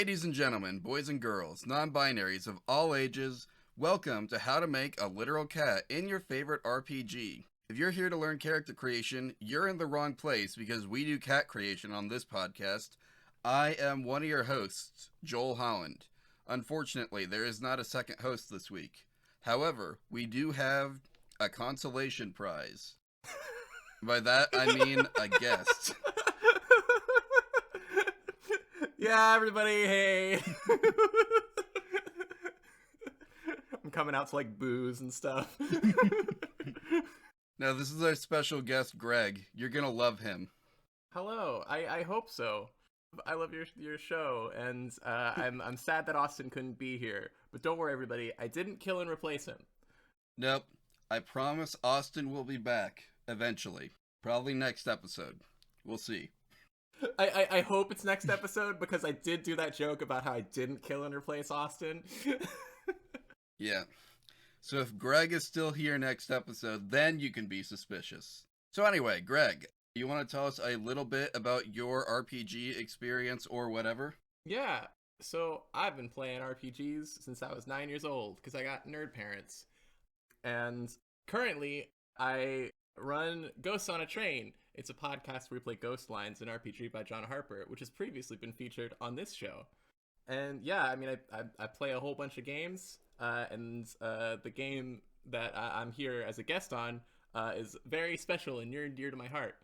Ladies and gentlemen, boys and girls, non-binaries of all ages, welcome to How to Make a Literal Cat in your favorite RPG. If you're here to learn character creation, you're in the wrong place because we do cat creation on this podcast. I am one of your hosts, Joel Holland. Unfortunately, there is not a second host this week. However, we do have a consolation prize. By that, I mean a guest. Yeah, everybody, hey. I'm coming out to like booze and stuff. Now, this is our special guest, Greg. You're gonna love him. Hello, I hope so. I love your show, and I'm sad that Austin couldn't be here. But don't worry, everybody, I didn't kill and replace him. Nope. I promise Austin will be back eventually. Probably next episode. We'll see. I hope it's next episode because I did do that joke about how I didn't kill and replace Austin. Yeah. So if Greg is still here next episode, then you can be suspicious. So anyway, Greg, you want to tell us a little bit about your RPG experience or whatever? Yeah. So I've been playing RPGs since I was 9 years old because I got nerd parents. And currently I run Ghosts on a Train. It's a podcast where we play Ghost Lines, an RPG by John Harper, which has previously been featured on this show. And yeah, I mean, I play a whole bunch of games, and the game that I'm here as a guest on is very special and near and dear to my heart.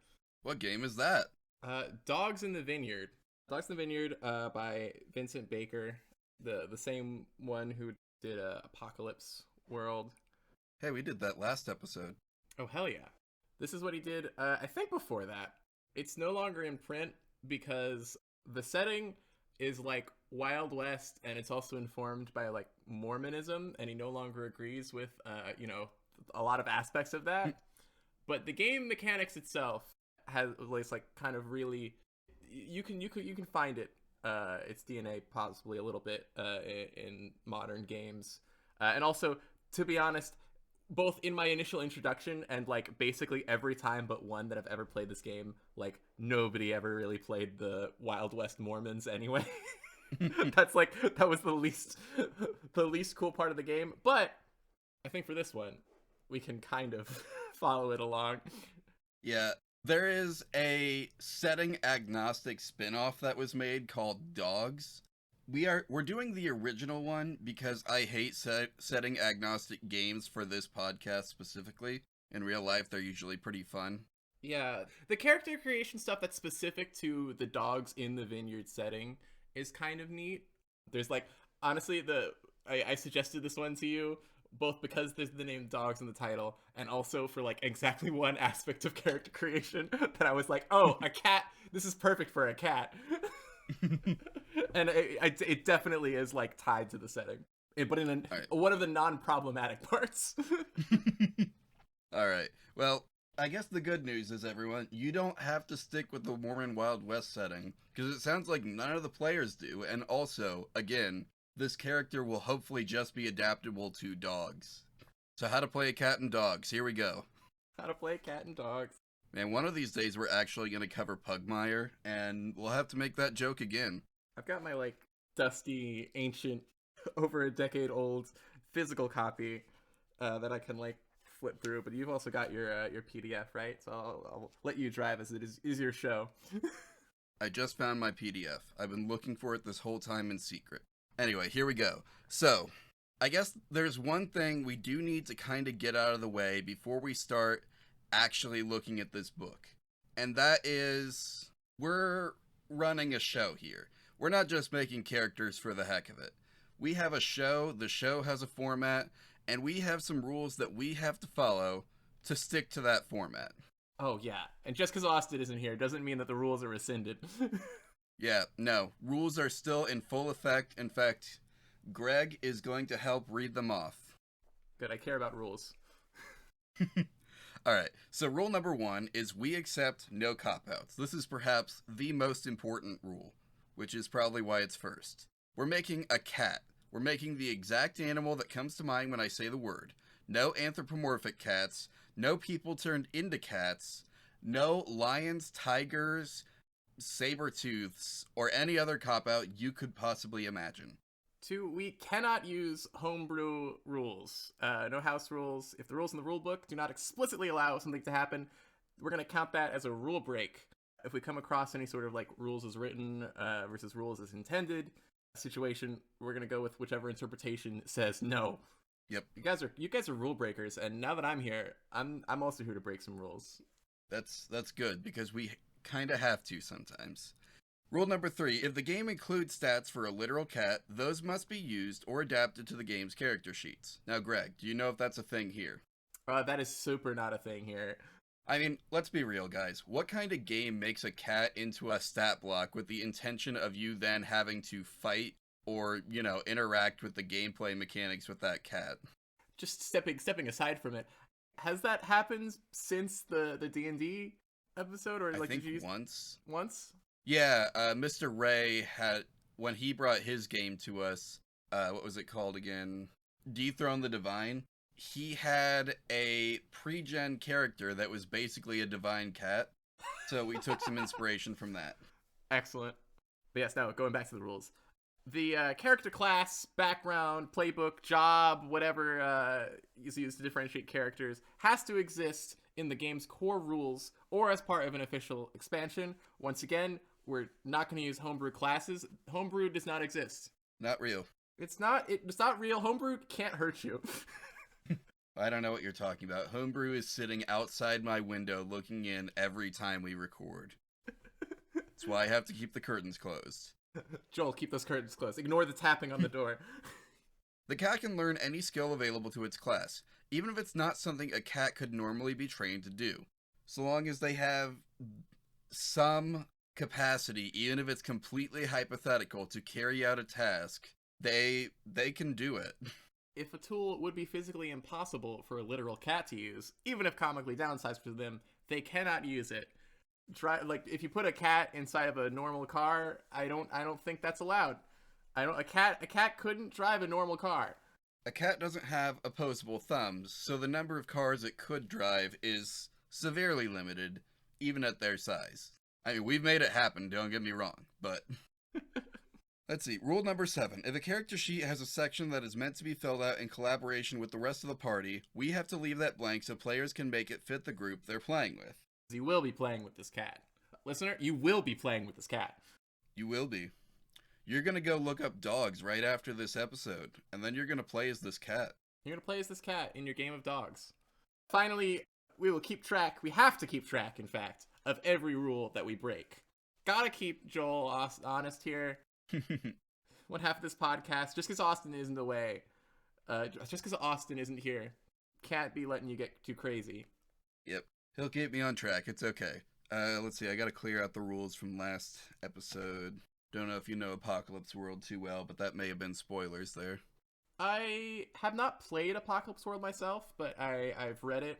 What game is that? Dogs in the Vineyard. Dogs in the Vineyard by Vincent Baker, the same one who did Apocalypse World. Hey, we did that last episode. Oh, hell yeah. This is what he did, I think before that. It's no longer in print because the setting is like Wild West, and it's also informed by like Mormonism, and he no longer agrees with, a lot of aspects of that. But the game mechanics itself has like kind of really, you can find it, its DNA possibly a little bit in modern games, and also, to be honest, both in my initial introduction and like basically every time but one that I've ever played this game, like nobody ever really played the Wild West Mormons anyway. That was the least cool part of the game. But I think for this one, we can kind of follow it along. Yeah, there is a setting agnostic spin-off that was made called Dogs. We're doing the original one because I hate setting agnostic games for this podcast specifically. In real life, they're usually pretty fun. Yeah, the character creation stuff that's specific to the Dogs in the Vineyard setting is kind of neat. There's like, honestly, I suggested this one to you both because there's the name Dogs in the title, and also for like exactly one aspect of character creation that I was like, oh, a cat. This is perfect for a cat. And it definitely is like tied to the setting, but in one of the non-problematic parts. All right. Well, I guess the good news is, everyone, you don't have to stick with the Mormon Wild West setting, because it sounds like none of the players do. And also, again, this character will hopefully just be adaptable to dogs. So how to play a cat and dogs. Here we go. How to play a cat and dogs. Man, one of these days we're actually going to cover Pugmire, and we'll have to make that joke again. I've got my, like, dusty, ancient, over a decade old physical copy that I can, like, flip through, but you've also got your PDF, right? So I'll let you drive as it is your show. I just found my PDF. I've been looking for it this whole time in secret. Anyway, here we go. So, I guess there's one thing we do need to kind of get out of the way before we start actually looking at this book. And that is, we're running a show here. We're not just making characters for the heck of it. We have a show, the show has a format, and we have some rules that we have to follow to stick to that format. Oh, yeah. And just because Austin isn't here doesn't mean that the rules are rescinded. Yeah, no. Rules are still in full effect. In fact, Greg is going to help read them off. Good, I care about rules. Alright, so rule number 1 is we accept no cop-outs. This is perhaps the most important rule, which is probably why it's first. We're making a cat. We're making the exact animal that comes to mind when I say the word. No anthropomorphic cats, no people turned into cats, no lions, tigers, saber-tooths, or any other cop-out you could possibly imagine. 2, we cannot use homebrew rules. No house rules. If the rules in the rule book do not explicitly allow something to happen, we're going to count that as a rule break. If we come across any sort of like rules as written versus rules as intended situation, we're going to go with whichever interpretation says no. Yep. You guys are rule breakers, and now that I'm here, I'm also here to break some rules. That's good, because we kind of have to sometimes. Rule number 3, if the game includes stats for a literal cat, those must be used or adapted to the game's character sheets. Now, Greg, do you know if that's a thing here? That is super not a thing here. I mean, let's be real, guys. What kind of game makes a cat into a stat block with the intention of you then having to fight or, interact with the gameplay mechanics with that cat? Just stepping aside from it, has that happened since the D&D episode, or like I think did you use once? Yeah, Mr. Ray had, when he brought his game to us, what was it called again? Dethrone the Divine. He had a pre-gen character that was basically a divine cat, so we took some inspiration from that. Excellent. But yes, now going back to the rules. The character class, background, playbook, job, whatever is used to differentiate characters, has to exist in the game's core rules or as part of an official expansion. Once again, we're not going to use homebrew classes. Homebrew does not exist. Not real. It's not real. Homebrew can't hurt you. I don't know what you're talking about. Homebrew is sitting outside my window looking in every time we record. That's why I have to keep the curtains closed. Joel, keep those curtains closed. Ignore the tapping on the door. The cat can learn any skill available to its class, even if it's not something a cat could normally be trained to do. So long as they have some capacity, even if it's completely hypothetical, to carry out a task, they can do it. If a tool would be physically impossible for a literal cat to use, even if comically downsized for them, they cannot use it. If you put a cat inside of a normal car, I don't think that's allowed. A cat couldn't drive a normal car. A cat doesn't have opposable thumbs, so the number of cars it could drive is severely limited, even at their size. I mean, we've made it happen, don't get me wrong, but... Let's see, rule number 7. If a character sheet has a section that is meant to be filled out in collaboration with the rest of the party, we have to leave that blank so players can make it fit the group they're playing with. You will be playing with this cat. Listener, you will be playing with this cat. You will be. You're gonna go look up dogs right after this episode, and then you're gonna play as this cat. You're gonna play as this cat in your game of dogs. Finally, we have to keep track, in fact, of every rule that we break. Gotta keep Joel honest here. What happened to this podcast? Just because Austin isn't away, just because Austin isn't here, can't be letting you get too crazy. Yep, he'll keep me on track. It's okay. Let's see. I gotta clear out the rules from last episode. Don't know if you know Apocalypse World too well, but that may have been spoilers there. I have not played Apocalypse World myself, but I've read it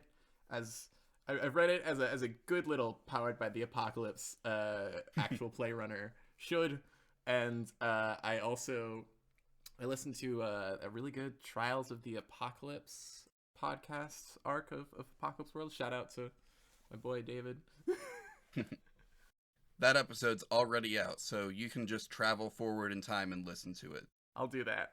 as a good little powered by the apocalypse actual play runner should. And I listened to a really good Trials of the Apocalypse podcast arc of Apocalypse World. Shout out to my boy David. That episode's already out, so you can just travel forward in time and listen to it. I'll do that.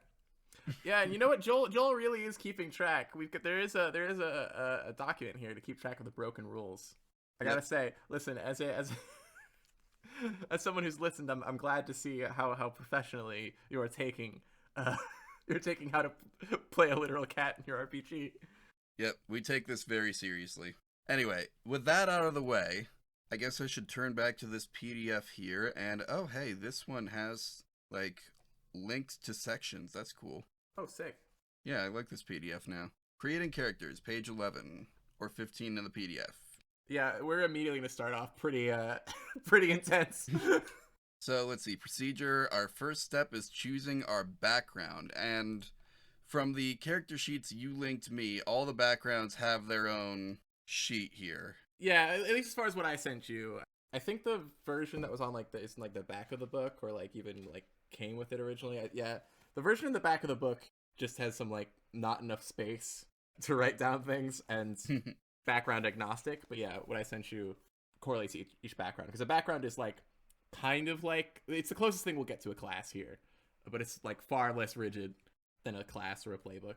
Yeah, and you know what? Joel really is keeping track. There is a document here to keep track of the broken rules. I gotta say, listen, as someone who's listened, I'm glad to see how professionally you are taking how to play a literal cat in your RPG. Yep, we take this very seriously. Anyway, with that out of the way, I guess I should turn back to this PDF here, and oh hey, this one has, linked to sections. That's cool. Oh, sick. Yeah, I like this PDF now. Creating characters, page 11, or 15 in the PDF. Yeah, we're immediately going to start off pretty intense. So let's see, procedure. Our first step is choosing our background, and from the character sheets you linked me, all the backgrounds have their own sheet here. Yeah, at least as far as what I sent you. I think the version that was on the back of the book, or even came with it originally. The version in the back of the book just has some not enough space to write down things and background agnostic. But yeah, what I sent you correlates each background, because a background is kind of like, it's the closest thing we'll get to a class here, but it's like far less rigid than a class or a playbook.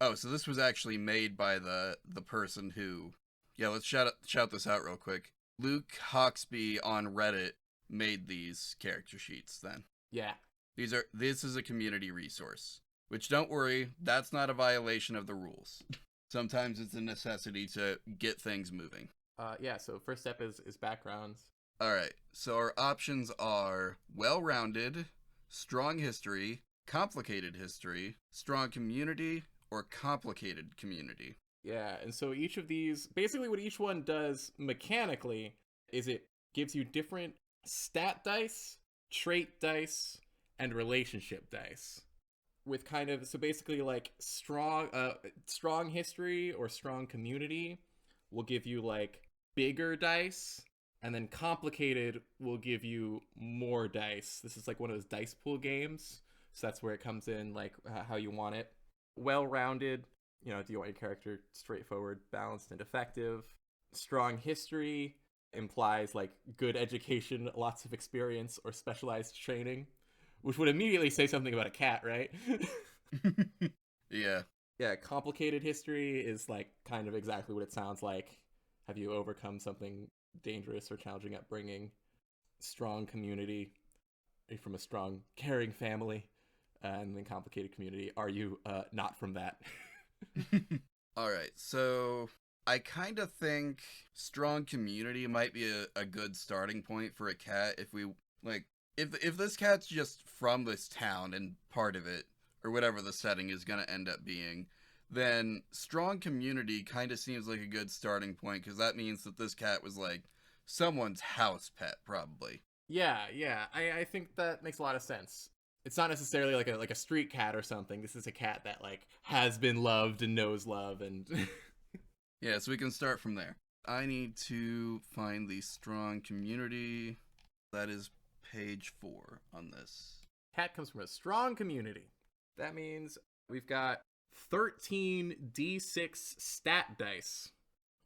Oh, so this was actually made by the person who, yeah, let's shout this out real quick. Luke Hawksby on Reddit made these character sheets then. Yeah. This is a community resource, which don't worry, that's not a violation of the rules. Sometimes it's a necessity to get things moving. Yeah, so first step is backgrounds. All right, so our options are well-rounded, strong history, complicated history, strong community, or complicated community. Yeah, and so each of these, basically what each one does mechanically is it gives you different stat dice, trait dice, and relationship dice. With kind of, so basically like strong history or strong community will give you like bigger dice, and then complicated will give you more dice. This is like one of those dice pool games, so that's where it comes in, like how you want it. Well-rounded, do you want your character straightforward, balanced, and effective? Strong history implies like good education, lots of experience, or specialized training, which would immediately say something about a cat, right? Yeah. Yeah, complicated history is like kind of exactly what it sounds like. Have you overcome something dangerous or challenging upbringing? Strong community. Are you from a strong, caring family? And then complicated community. Are you not from that? All right, so I kind of think strong community might be a good starting point for a cat if we, like, if this cat's just from this town and part of it, or whatever the setting is going to end up being, then strong community kind of seems like a good starting point, because that means that this cat was, like, someone's house pet, probably. Yeah. I think that makes a lot of sense. It's not necessarily like a street cat or something. This is a cat that like has been loved and knows love, and Yeah, so we can start from there. I need to find the strong community. That is page 4 on this. cat comes from a strong community. That means we've got 13 D6 stat dice,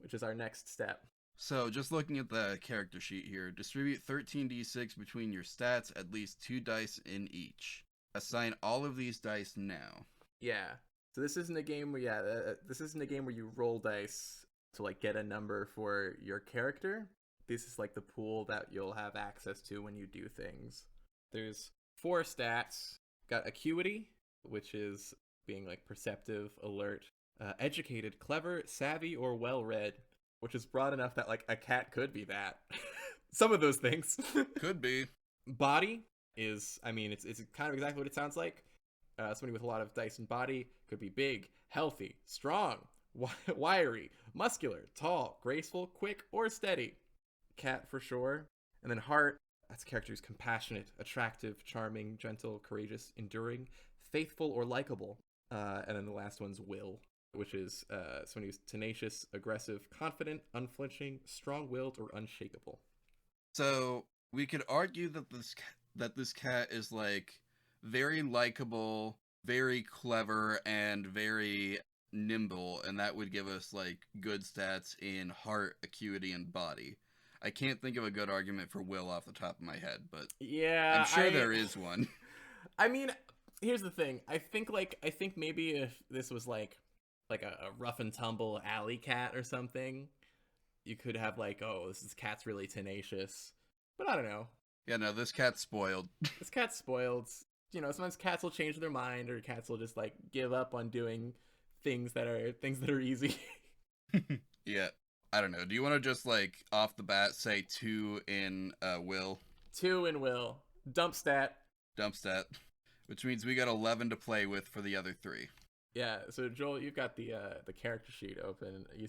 which is our next step. So, just looking at the character sheet here, distribute 13d6 between your stats, at least 2 dice in each. Assign all of these dice now. Yeah. So this isn't a game where this isn't a game where you roll dice to like get a number for your character. This is like the pool that you'll have access to when you do things. There's 4 stats. Got acuity, which is being like perceptive, alert, educated, clever, savvy, or well-read, which is broad enough that like a cat could be that. Some of those things. Could be. Body is, I mean, it's kind of exactly what it sounds like. Somebody with a lot of dice and body could be big, healthy, strong, wiry, muscular, tall, graceful, quick, or steady. Cat for sure. And then heart, that's a character who's compassionate, attractive, charming, gentle, courageous, enduring, faithful, or likable. And then the last one's will, which is somebody who's tenacious, aggressive, confident, unflinching, strong-willed, or unshakable. So, we could argue that this cat is like very likable, very clever, and very nimble, and that would give us like good stats in heart, acuity, and body. I can't think of a good argument for will off the top of my head, but yeah, I'm sure there is one. I mean, here's the thing. I think maybe if this was like a rough and tumble alley cat or something, you could have like, oh, this cat's really tenacious. But I don't know. Yeah, no, this cat's spoiled. This cat's spoiled. Sometimes cats will change their mind, or cats will just like give up on doing things that are easy. Yeah, I don't know. Do you want to just like off the bat say 2 in will? 2 in will. Dump stat. Which means we got 11 to play with for the other 3. Yeah. So Joel, you've got the character sheet open. You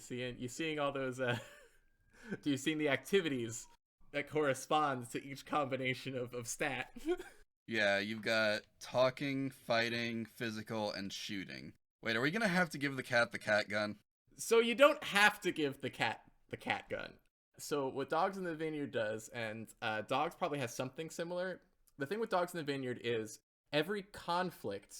seeing all those? Do you seeing the activities that correspond to each combination of stat? Yeah, you've got talking, fighting, physical, and shooting. Wait, are we gonna have to give the cat gun? So you don't have to give the cat gun. So what Dogs in the Vineyard does, and Dogs probably has something similar. The thing with Dogs in the Vineyard is every conflict,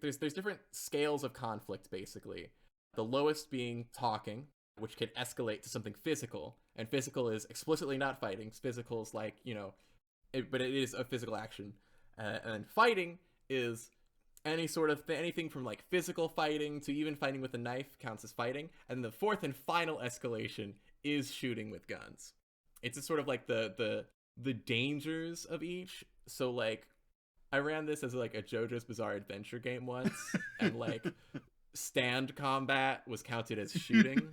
there's different scales of conflict, basically. The lowest being talking, which can escalate to something physical. And physical is explicitly not fighting. Physical is like, but it is a physical action. And then fighting is any sort of anything from like physical fighting to even fighting with a knife counts as fighting. And the fourth and final escalation is shooting with guns. It's a sort of like the dangers of each. So like I ran this as like a JoJo's Bizarre Adventure game once, and like stand combat was counted as shooting.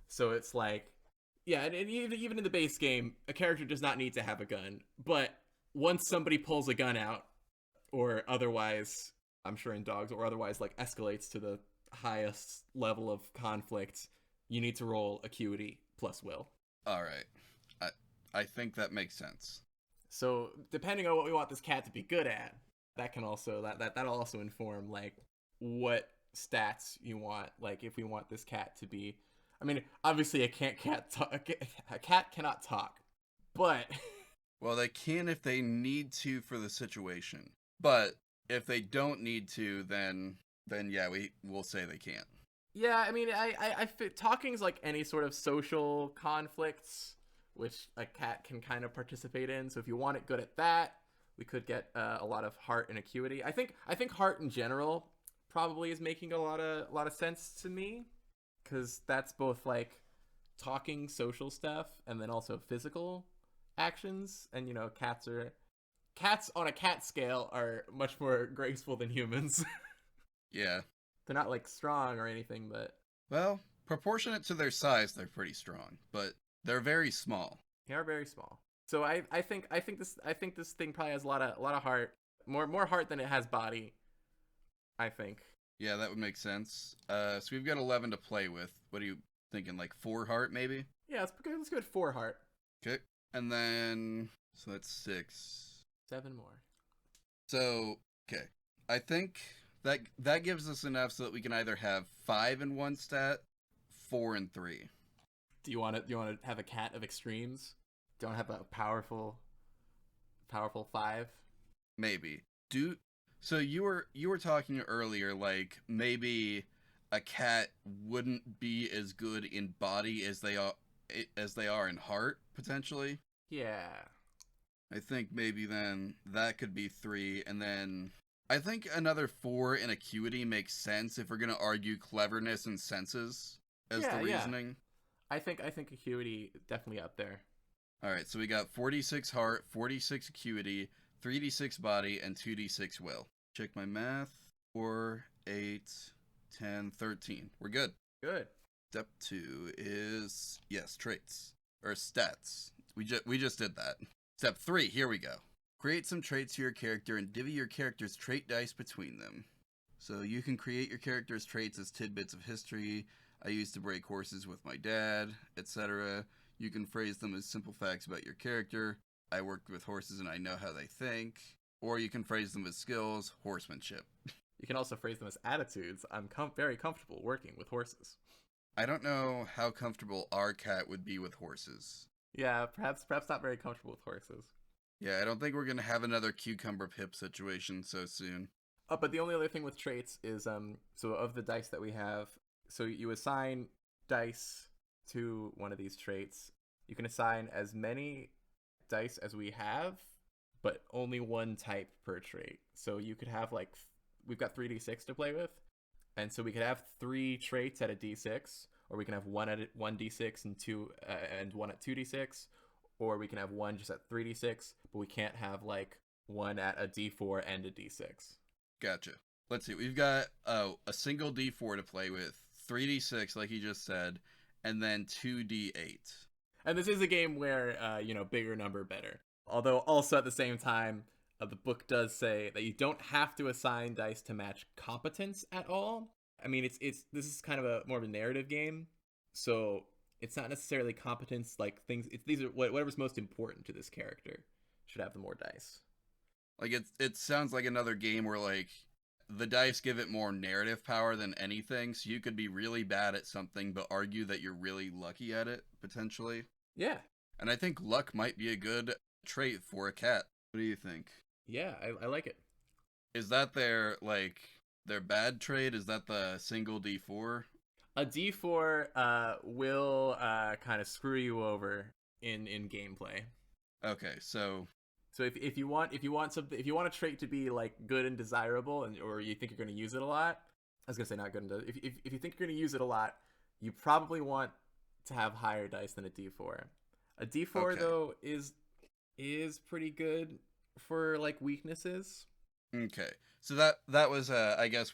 So it's like, yeah, and even in the base game, a character does not need to have a gun. But once somebody pulls a gun out, or otherwise, I'm sure in dogs, or otherwise like escalates to the highest level of conflict, you need to roll acuity plus will. All right. I think that makes sense. So depending on what we want this cat to be good at, that can also that'll also inform like what stats you want. Like if we want this cat to be, I mean, obviously a cat cannot talk, but well, they can if they need to for the situation. But if they don't need to, then yeah, we'll say they can't. Yeah, I mean, I talking's like any sort of social conflicts, which a cat can kind of participate in. So if you want it good at that, we could get a lot of heart and acuity. I think heart in general probably is making a lot of sense to me, because that's both like talking social stuff and then also physical actions. And you know, cats on a cat scale are much more graceful than humans. Yeah. They're not like strong or anything, but well, proportionate to their size, they're pretty strong, but they're very small. They are very small. So I think this thing probably has a lot of heart, more heart than it has body. I think. Yeah, that would make sense. So we've got 11 to play with. What are you thinking? Like 4 heart, maybe? Yeah, let's go with 4 heart. Okay, and then so that's 6. 7 more. So okay, I think that gives us enough so that we can either have 5 in one stat, 4 in 3. Do you want to have a cat of extremes? Don't have a powerful 5? Maybe. So you were talking earlier like maybe a cat wouldn't be as good in body as they are in heart potentially. Yeah. I think maybe then that could be 3, and then I think another 4 in acuity makes sense if we're gonna argue cleverness and senses as the reasoning. Yeah. I think acuity definitely up there. All right, so we got 46 heart, 46 acuity, 3d6 body, and 2d6 will. Check my math. 4, 8, 10, 13. We're good. Good. Step 2 is traits or stats. We just did that. Step 3, here we go. Create some traits to your character and divvy your character's trait dice between them. So you can create your character's traits as tidbits of history. I used to break horses with my dad, etc. You can phrase them as simple facts about your character. I worked with horses and I know how they think. Or you can phrase them as skills, horsemanship. You can also phrase them as attitudes. I'm very comfortable working with horses. I don't know how comfortable our cat would be with horses. Yeah, perhaps not very comfortable with horses. Yeah, I don't think we're going to have another cucumber pip situation so soon. But the only other thing with traits is, so of the dice that we have, so you assign dice to one of these traits. You can assign as many dice as we have, but only one type per trait. So you could have like, we've got 3d6 to play with, and so we could have 3 traits at a d6, or we can have one at 1d6 and one at 2d6, or we can have one just at 3d6, but we can't have like one at a d4 and a d6. Gotcha. Let's see. We've got a single d4 to play with, 3d6 like you just said, and then 2d8. And this is a game where, bigger number better. Although also at the same time, the book does say that you don't have to assign dice to match competence at all. I mean, this is kind of more of a narrative game, so it's not necessarily competence like things. These are whatever's most important to this character should have the more dice. Like it sounds like another game where like the dice give it more narrative power than anything, so you could be really bad at something but argue that you're really lucky at it potentially. Yeah. And I think luck might be a good trait for a cat. What do you think? Yeah, I like it. Is that their bad trait? Is that the single D4? A D4 will kind of screw you over in gameplay. Okay, so So if you want something, if you want a trait to be like good and desirable, and or you think you're going to use it a lot, I was gonna say not good and if you think you're going to use it a lot, you probably want to have higher dice than a D4. A D4 Okay. though is pretty good for like weaknesses. Okay. So that was I guess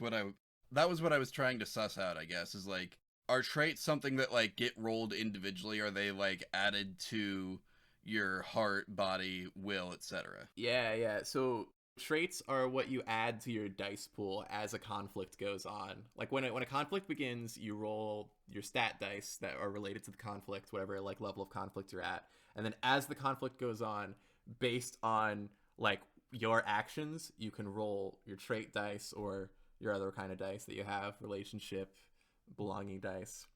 that was what I was trying to suss out, I guess, is like, are traits something that like get rolled individually? Are they like added to your heart, body, will, etc.? Yeah, yeah. So traits are what you add to your dice pool as a conflict goes on. Like when a conflict begins, you roll your stat dice that are related to the conflict, whatever like level of conflict you're at. And then as the conflict goes on, based on like your actions, you can roll your trait dice or your other kind of dice that you have, relationship, belonging dice.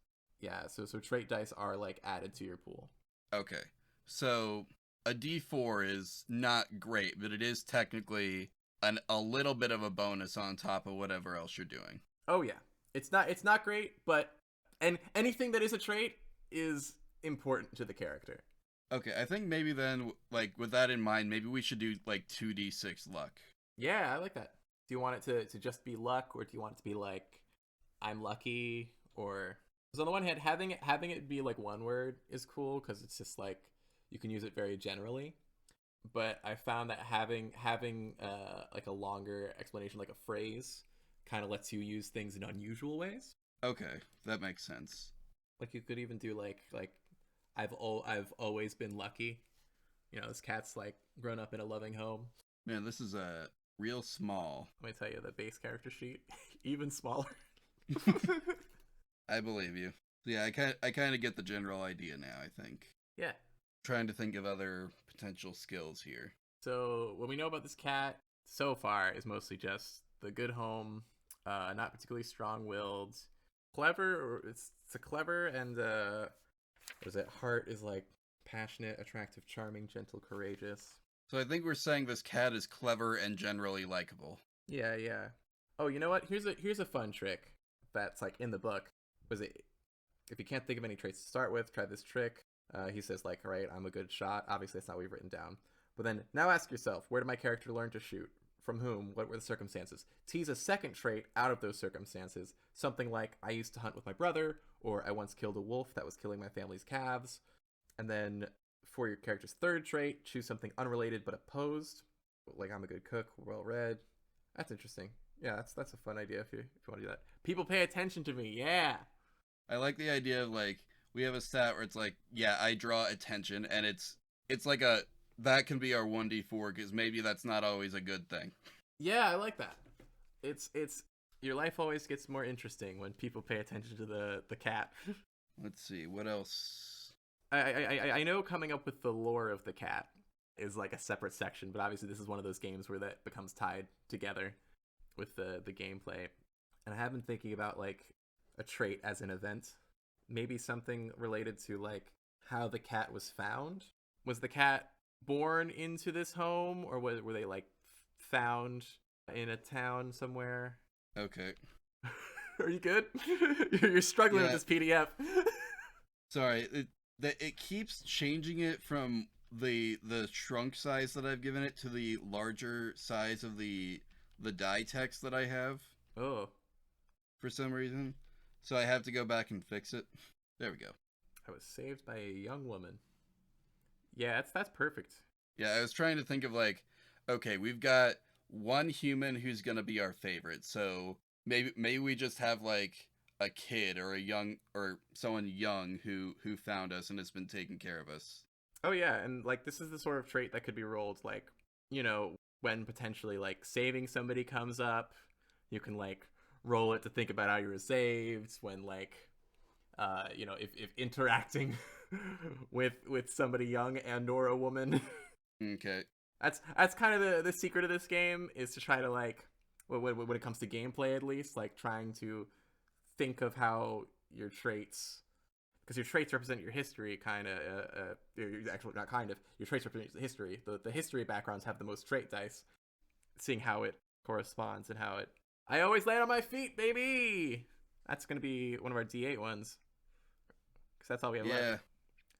Yeah, so trait dice are like added to your pool. Okay. So a D4 is not great, but it is technically a little bit of a bonus on top of whatever else you're doing. Oh yeah. It's not great, but and anything that is a trait is important to the character. Okay, I think maybe then, like, with that in mind, maybe we should do like 2d6 luck. Yeah, I like that. Do you want it to just be luck, or do you want it to be like I'm lucky? Or because on the one hand, having it be like one word is cool because it's just like you can use it very generally. But I found that having like a longer explanation, like a phrase, kind of lets you use things in unusual ways. Okay, that makes sense. Like you could even do like I've always been lucky. You know, this cat's like grown up in a loving home. Man, this is a real small. Let me tell you, the base character sheet even smaller. I believe you. Yeah, I kind of get the general idea now, I think. Yeah. Trying to think of other potential skills here. So what we know about this cat so far is mostly just the good home, not particularly strong-willed, clever. Or it's a clever and what is it? Heart is like passionate, attractive, charming, gentle, courageous. So I think we're saying this cat is clever and generally likable. Yeah, yeah. Oh, you know what? Here's a fun trick that's like in the book. Was it? If you can't think of any traits to start with, try this trick. He says like, all right, I'm a good shot. Obviously, that's not what we've written down. But then now ask yourself, where did my character learn to shoot? From whom? What were the circumstances? Tease a second trait out of those circumstances. Something like, I used to hunt with my brother, or I once killed a wolf that was killing my family's calves. And then for your character's third trait, choose something unrelated but opposed. Like, I'm a good cook, well read. That's interesting. Yeah, that's a fun idea if you want to do that. People pay attention to me. Yeah. I like the idea of like, we have a stat where it's like, yeah, I draw attention, and it's like that can be our 1d4 because maybe that's not always a good thing. Yeah, I like that. It's your life always gets more interesting when people pay attention to the cat. Let's see, what else? I know coming up with the lore of the cat is like a separate section, but obviously this is one of those games where that becomes tied together with the gameplay. And I have been thinking about like a trait as an event. Maybe something related to like how the cat was found. Was the cat born into this home, or were they like found in a town somewhere? Okay. Are you good? You're struggling with this PDF. Sorry, it keeps changing it from the shrunk size that I've given it to the larger size of the die text that I have. Oh. For some reason. So I have to go back and fix it. There we go. I was saved by a young woman. Yeah, that's perfect. Yeah, I was trying to think of like, okay, we've got one human who's gonna be our favorite, so maybe we just have like a kid or a young or someone young who found us and has been taking care of us. Oh yeah, and like this is the sort of trait that could be rolled like, you know, when potentially like saving somebody comes up, you can like roll it to think about how you were saved. When like you know, if interacting with somebody young and or a woman. Okay. That's kind of the secret of this game, is to try to like when it comes to gameplay at least, like trying to think of how your traits, because your traits represent your history, kind of actually not kind of, your traits represent the history. The history backgrounds have the most trait dice, seeing how it corresponds and how it, I always land on my feet, baby. That's gonna be one of our D8 ones, because that's all we have left.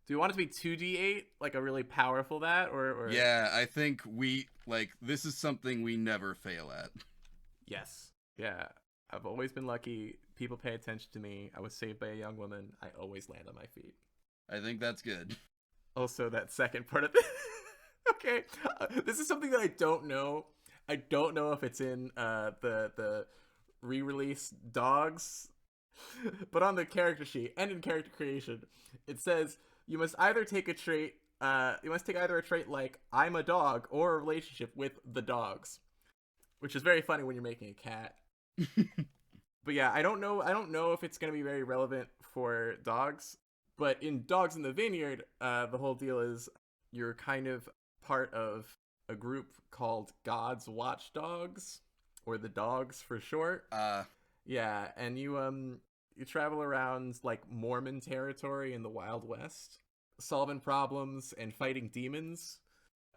Do we want it to be 2d8, like a really powerful that, or... Yeah, I think this is something we never fail at. Yes. Yeah. I've always been lucky. People pay attention to me. I was saved by a young woman. I always land on my feet. I think that's good. Also, that second part of it. Okay. This is something that I don't know. I don't know if it's in the re-release dogs, but on the character sheet and in character creation, it says you must either take a trait. You must take either a trait like I'm a dog or a relationship with the dogs, which is very funny when you're making a cat. But yeah, I don't know if it's gonna be very relevant for dogs. But in Dogs in the Vineyard, the whole deal is you're kind of part of a group called God's Watchdogs, or the Dogs for short. Yeah, and you travel around like Mormon territory in the Wild West, solving problems and fighting demons.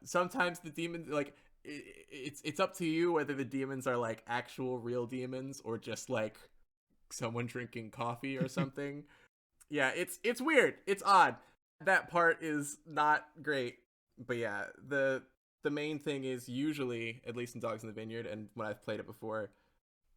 Sometimes the demons, like, it's up to you whether the demons are like actual real demons or just like someone drinking coffee or something. Yeah, it's weird. It's odd. That part is not great. But yeah, the main thing is usually, at least in Dogs in the Vineyard, and when I've played it before,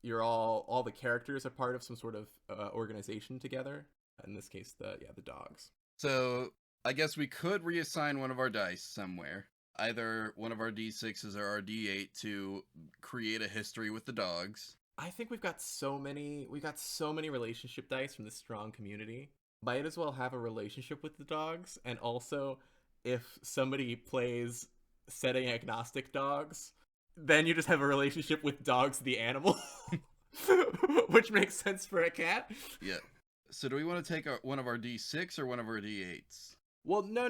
you're all the characters are part of some sort of organization together. In this case, the dogs. So I guess we could reassign one of our dice somewhere. Either one of our D6s or our D8 to create a history with the dogs. I think we got so many relationship dice from this strong community. Might as well have a relationship with the dogs, and also if somebody plays setting agnostic dogs, then you just have a relationship with dogs the animal. Which makes sense for a cat. Yeah. So do we want to take one of our D6 or one of our D8s? Well, no.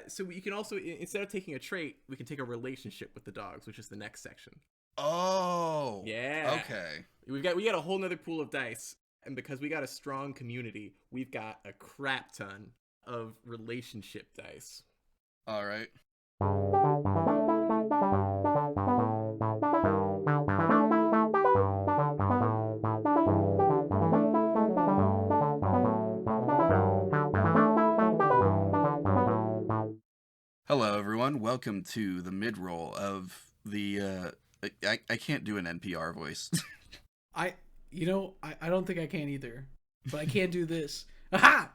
So you can also, instead of taking a trait, we can take a relationship with the dogs, which is the next section. Oh. Yeah. Okay. We got a whole nother pool of dice, and because we got a strong community, we've got a crap ton of relationship dice. All right. Hello, everyone. Welcome to the mid-roll of the, I can't do an NPR voice. I don't think I can either, but I can do this. Aha!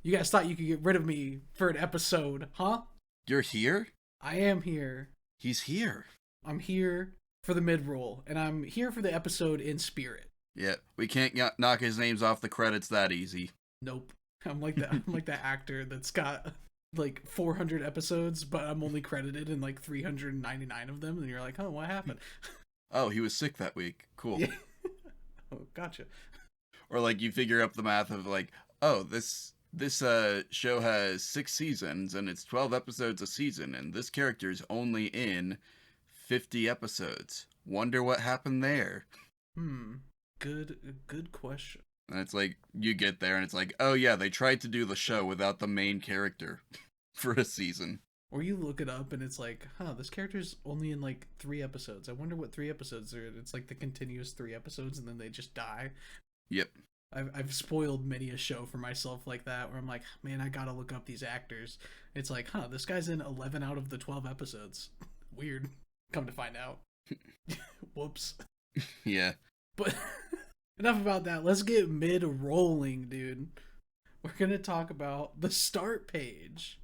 You guys thought you could get rid of me for an episode, huh? You're here? I am here. He's here. I'm here for the mid-roll, and I'm here for the episode in spirit. Yeah, we can't knock his names off the credits that easy. Nope. I'm like that actor that's got like 400 episodes, but I'm only credited in like 399 of them, and you're like, oh, what happened? Oh, he was sick that week. Cool. Yeah. Oh, gotcha. Or like you figure up the math of like, oh, this show has 6 seasons and it's 12 episodes a season, and this character's only in 50 episodes. Wonder what happened there. Good question. And it's like, you get there and it's like, oh yeah, they tried to do the show without the main character for a season. Or you look it up and it's like, this character's only in like 3 episodes. I wonder what 3 episodes are. It's like the continuous 3 episodes and then they just die. Yep. I've spoiled many a show for myself like that, where I'm like, man, I gotta look up these actors. It's like, this guy's in 11 out of the 12 episodes. Weird. Come to find out. Whoops. Yeah. But enough about that. Let's get mid-rolling, dude. We're gonna talk about the start page.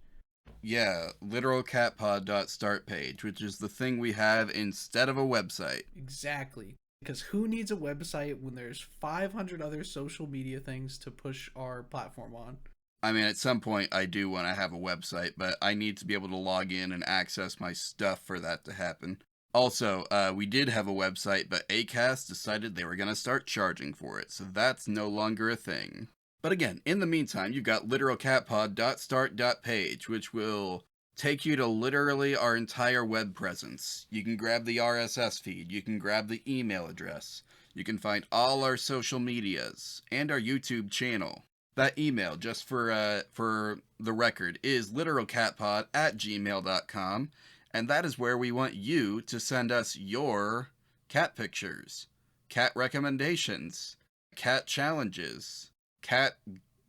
Yeah, literalcatpod.start page, which is the thing we have instead of a website. Exactly. Because who needs a website when there's 500 other social media things to push our platform on? I mean, at some point I do want to have a website, but I need to be able to log in and access my stuff for that to happen. Also, we did have a website, but Acast decided they were going to start charging for it, so that's no longer a thing. But again, in the meantime, you've got literalcatpod.start.page, which will take you to literally our entire web presence. You can grab the RSS feed, you can grab the email address, you can find all our social medias, and our YouTube channel. That email, just for the record, is literalcatpod@gmail.com, and that is where we want you to send us your cat pictures, cat recommendations, cat challenges, cat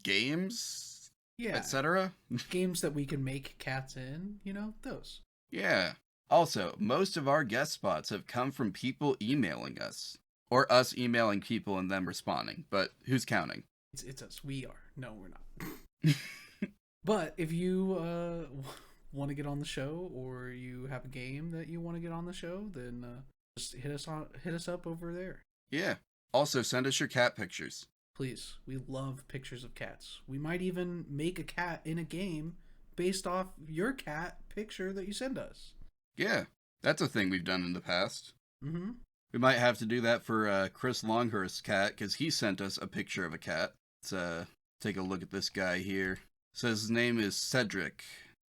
games, Yeah. etc. Games that we can make cats in, those. Yeah. Also, most of our guest spots have come from people emailing us. Or us emailing people and them responding. But who's counting? It's us. We are. No, we're not. But if you want to get on the show, or you have a game that you want to get on the show, then just hit us up over there. Yeah. Also, send us your cat pictures. Please. We love pictures of cats. We might even make a cat in a game based off your cat picture that you send us. Yeah. That's a thing we've done in the past. Mm-hmm. We might have to do that for Chris Longhurst's cat, because he sent us a picture of a cat. Let's take a look at this guy here. Says his name is Cedric.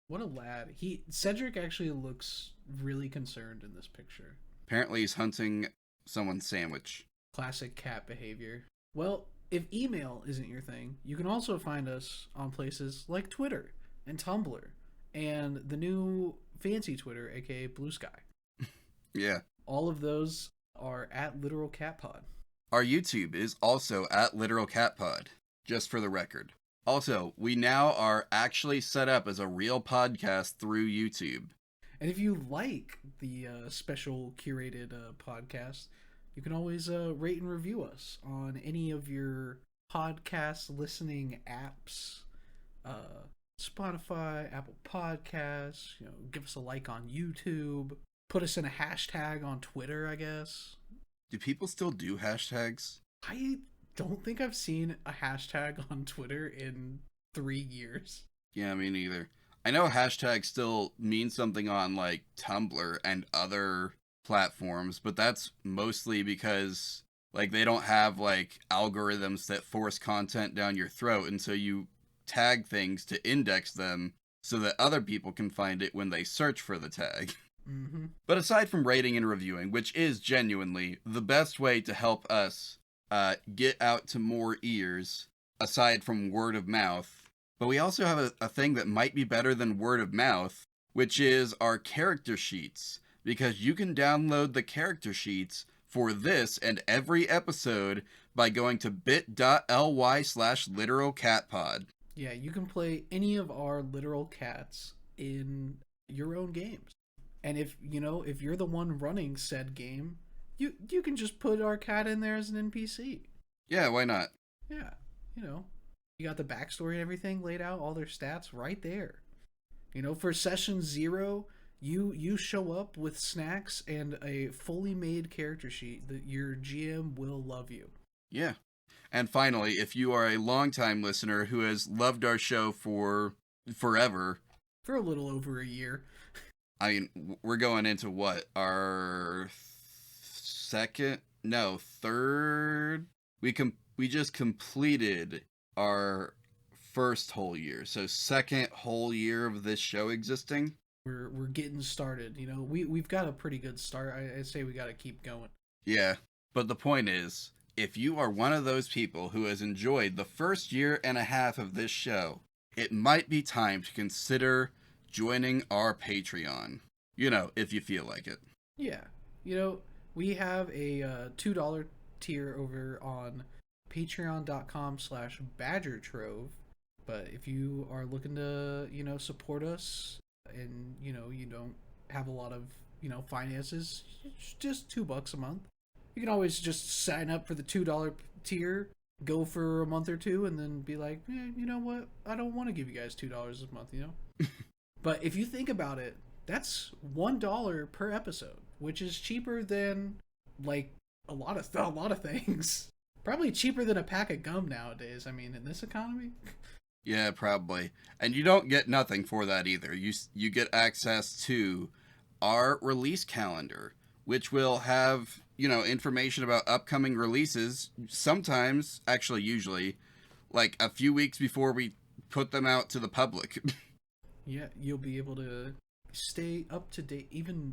What a lad. Cedric actually looks really concerned in this picture. Apparently he's hunting someone's sandwich. Classic cat behavior. Well, if email isn't your thing, you can also find us on places like Twitter and Tumblr and the new fancy Twitter, aka Blue Sky. Yeah. All of those are at Literal Cat Pod. Our YouTube is also at Literal Cat Pod, just for the record. Also, we now are actually set up as a real podcast through YouTube. And if you like the special curated podcast, you can always rate and review us on any of your podcast listening apps. Spotify, Apple Podcasts, give us a like on YouTube. Put us in a hashtag on Twitter, I guess. Do people still do hashtags? I don't think I've seen a hashtag on Twitter in 3 years. Yeah, me neither. I know hashtags still mean something on, like, Tumblr and other platforms, but that's mostly because, like, they don't have, like, algorithms that force content down your throat, and so you tag things to index them so that other people can find it when they search for the tag. Mm-hmm. But aside from rating and reviewing, which is genuinely the best way to help us get out to more ears, aside from word of mouth, but we also have a thing that might be better than word of mouth, which is our character sheets, because you can download the character sheets for this and every episode by going to bit.ly/literalcatpod. Yeah, you can play any of our literal cats in your own games. And if you're the one running said game, you can just put our cat in there as an NPC. Yeah, why not? Yeah, you got the backstory and everything laid out, all their stats right there. For session 0, you show up with snacks and a fully made character sheet that your GM will love you. Yeah. And finally, if you are a longtime listener who has loved our show for forever. For a little over a year. I mean, we're going into what? Our third? We just completed our first whole year. So second whole year of this show existing. We're getting started. We've got a pretty good start. I'd say we got to keep going. Yeah. But the point is, if you are one of those people who has enjoyed the first year and a half of this show, it might be time to consider joining our Patreon. If you feel like it. Yeah. We have a $2 tier over on patreon.com/badgertrove. But if you are looking to, support us and, you don't have a lot of, finances, it's just $2 a month. You can always just sign up for the $2 tier, go for a month or two, and then be like, you know what? I don't want to give you guys $2 a month, But if you think about it, that's $1 per episode, which is cheaper than, like, a lot of things. Probably cheaper than a pack of gum nowadays. I mean, in this economy. Yeah, probably. And you don't get nothing for that either. You get access to our release calendar, which will have, information about upcoming releases, sometimes, actually usually, like a few weeks before we put them out to the public. Yeah, you'll be able to stay up to date, you'll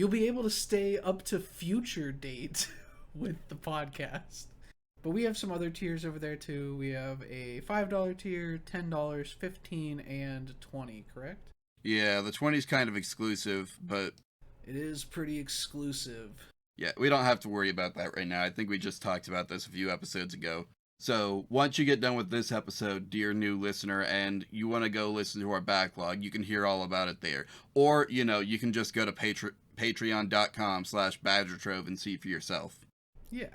be able to stay up to future date with the podcast. But we have some other tiers over there too. We have a $5 tier, $10, $15, and $20, correct? Yeah, the 20's kind of exclusive, but it is pretty exclusive. Yeah, we don't have to worry about that right now. I think we just talked about this a few episodes ago. So once you get done with this episode, dear new listener, and you want to go listen to our backlog, you can hear all about it there. Or, you can just go to patreon.com/badgertrove and see for yourself. Yeah,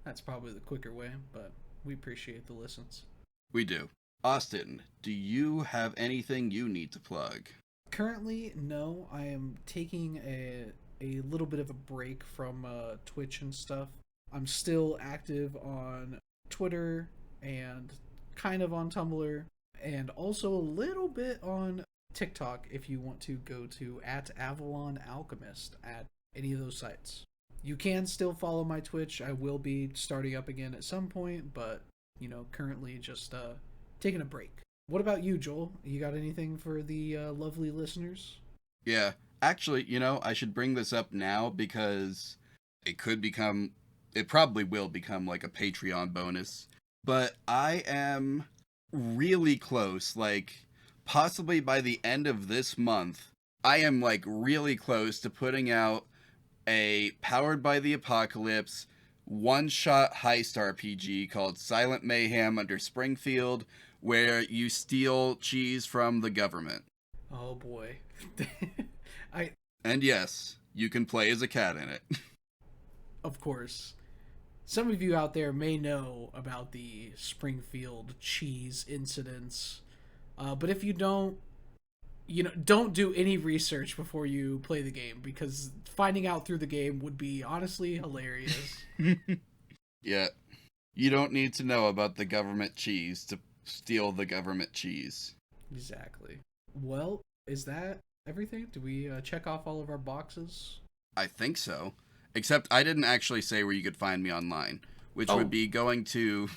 that's probably the quicker way, but we appreciate the listens. We do. Austin, do you have anything you need to plug? Currently, no. I am taking a little bit of a break from Twitch and stuff. I'm still active on Twitter and kind of on Tumblr, and also a little bit on TikTok if you want to go to @AvalonAlchemist at any of those sites. You can still follow my Twitch. I will be starting up again at some point, but, currently just taking a break. What about you, Joel? You got anything for the lovely listeners? Yeah, actually, I should bring this up now because it probably will become like a Patreon bonus. But I am really close, like possibly by the end of this month, I am like really close to putting out a Powered by the Apocalypse one-shot heist RPG called Silent Mayhem under Springfield, where you steal cheese from the government. Oh boy. And yes, you can play as a cat in it. Of course. Some of you out there may know about the Springfield cheese incidents, but if you don't, don't do any research before you play the game, because finding out through the game would be honestly hilarious. Yeah, you don't need to know about the government cheese to steal the government cheese. Exactly. Well, is that everything? Do we check off all of our boxes? I think so. Except I didn't actually say where you could find me online, which would be going to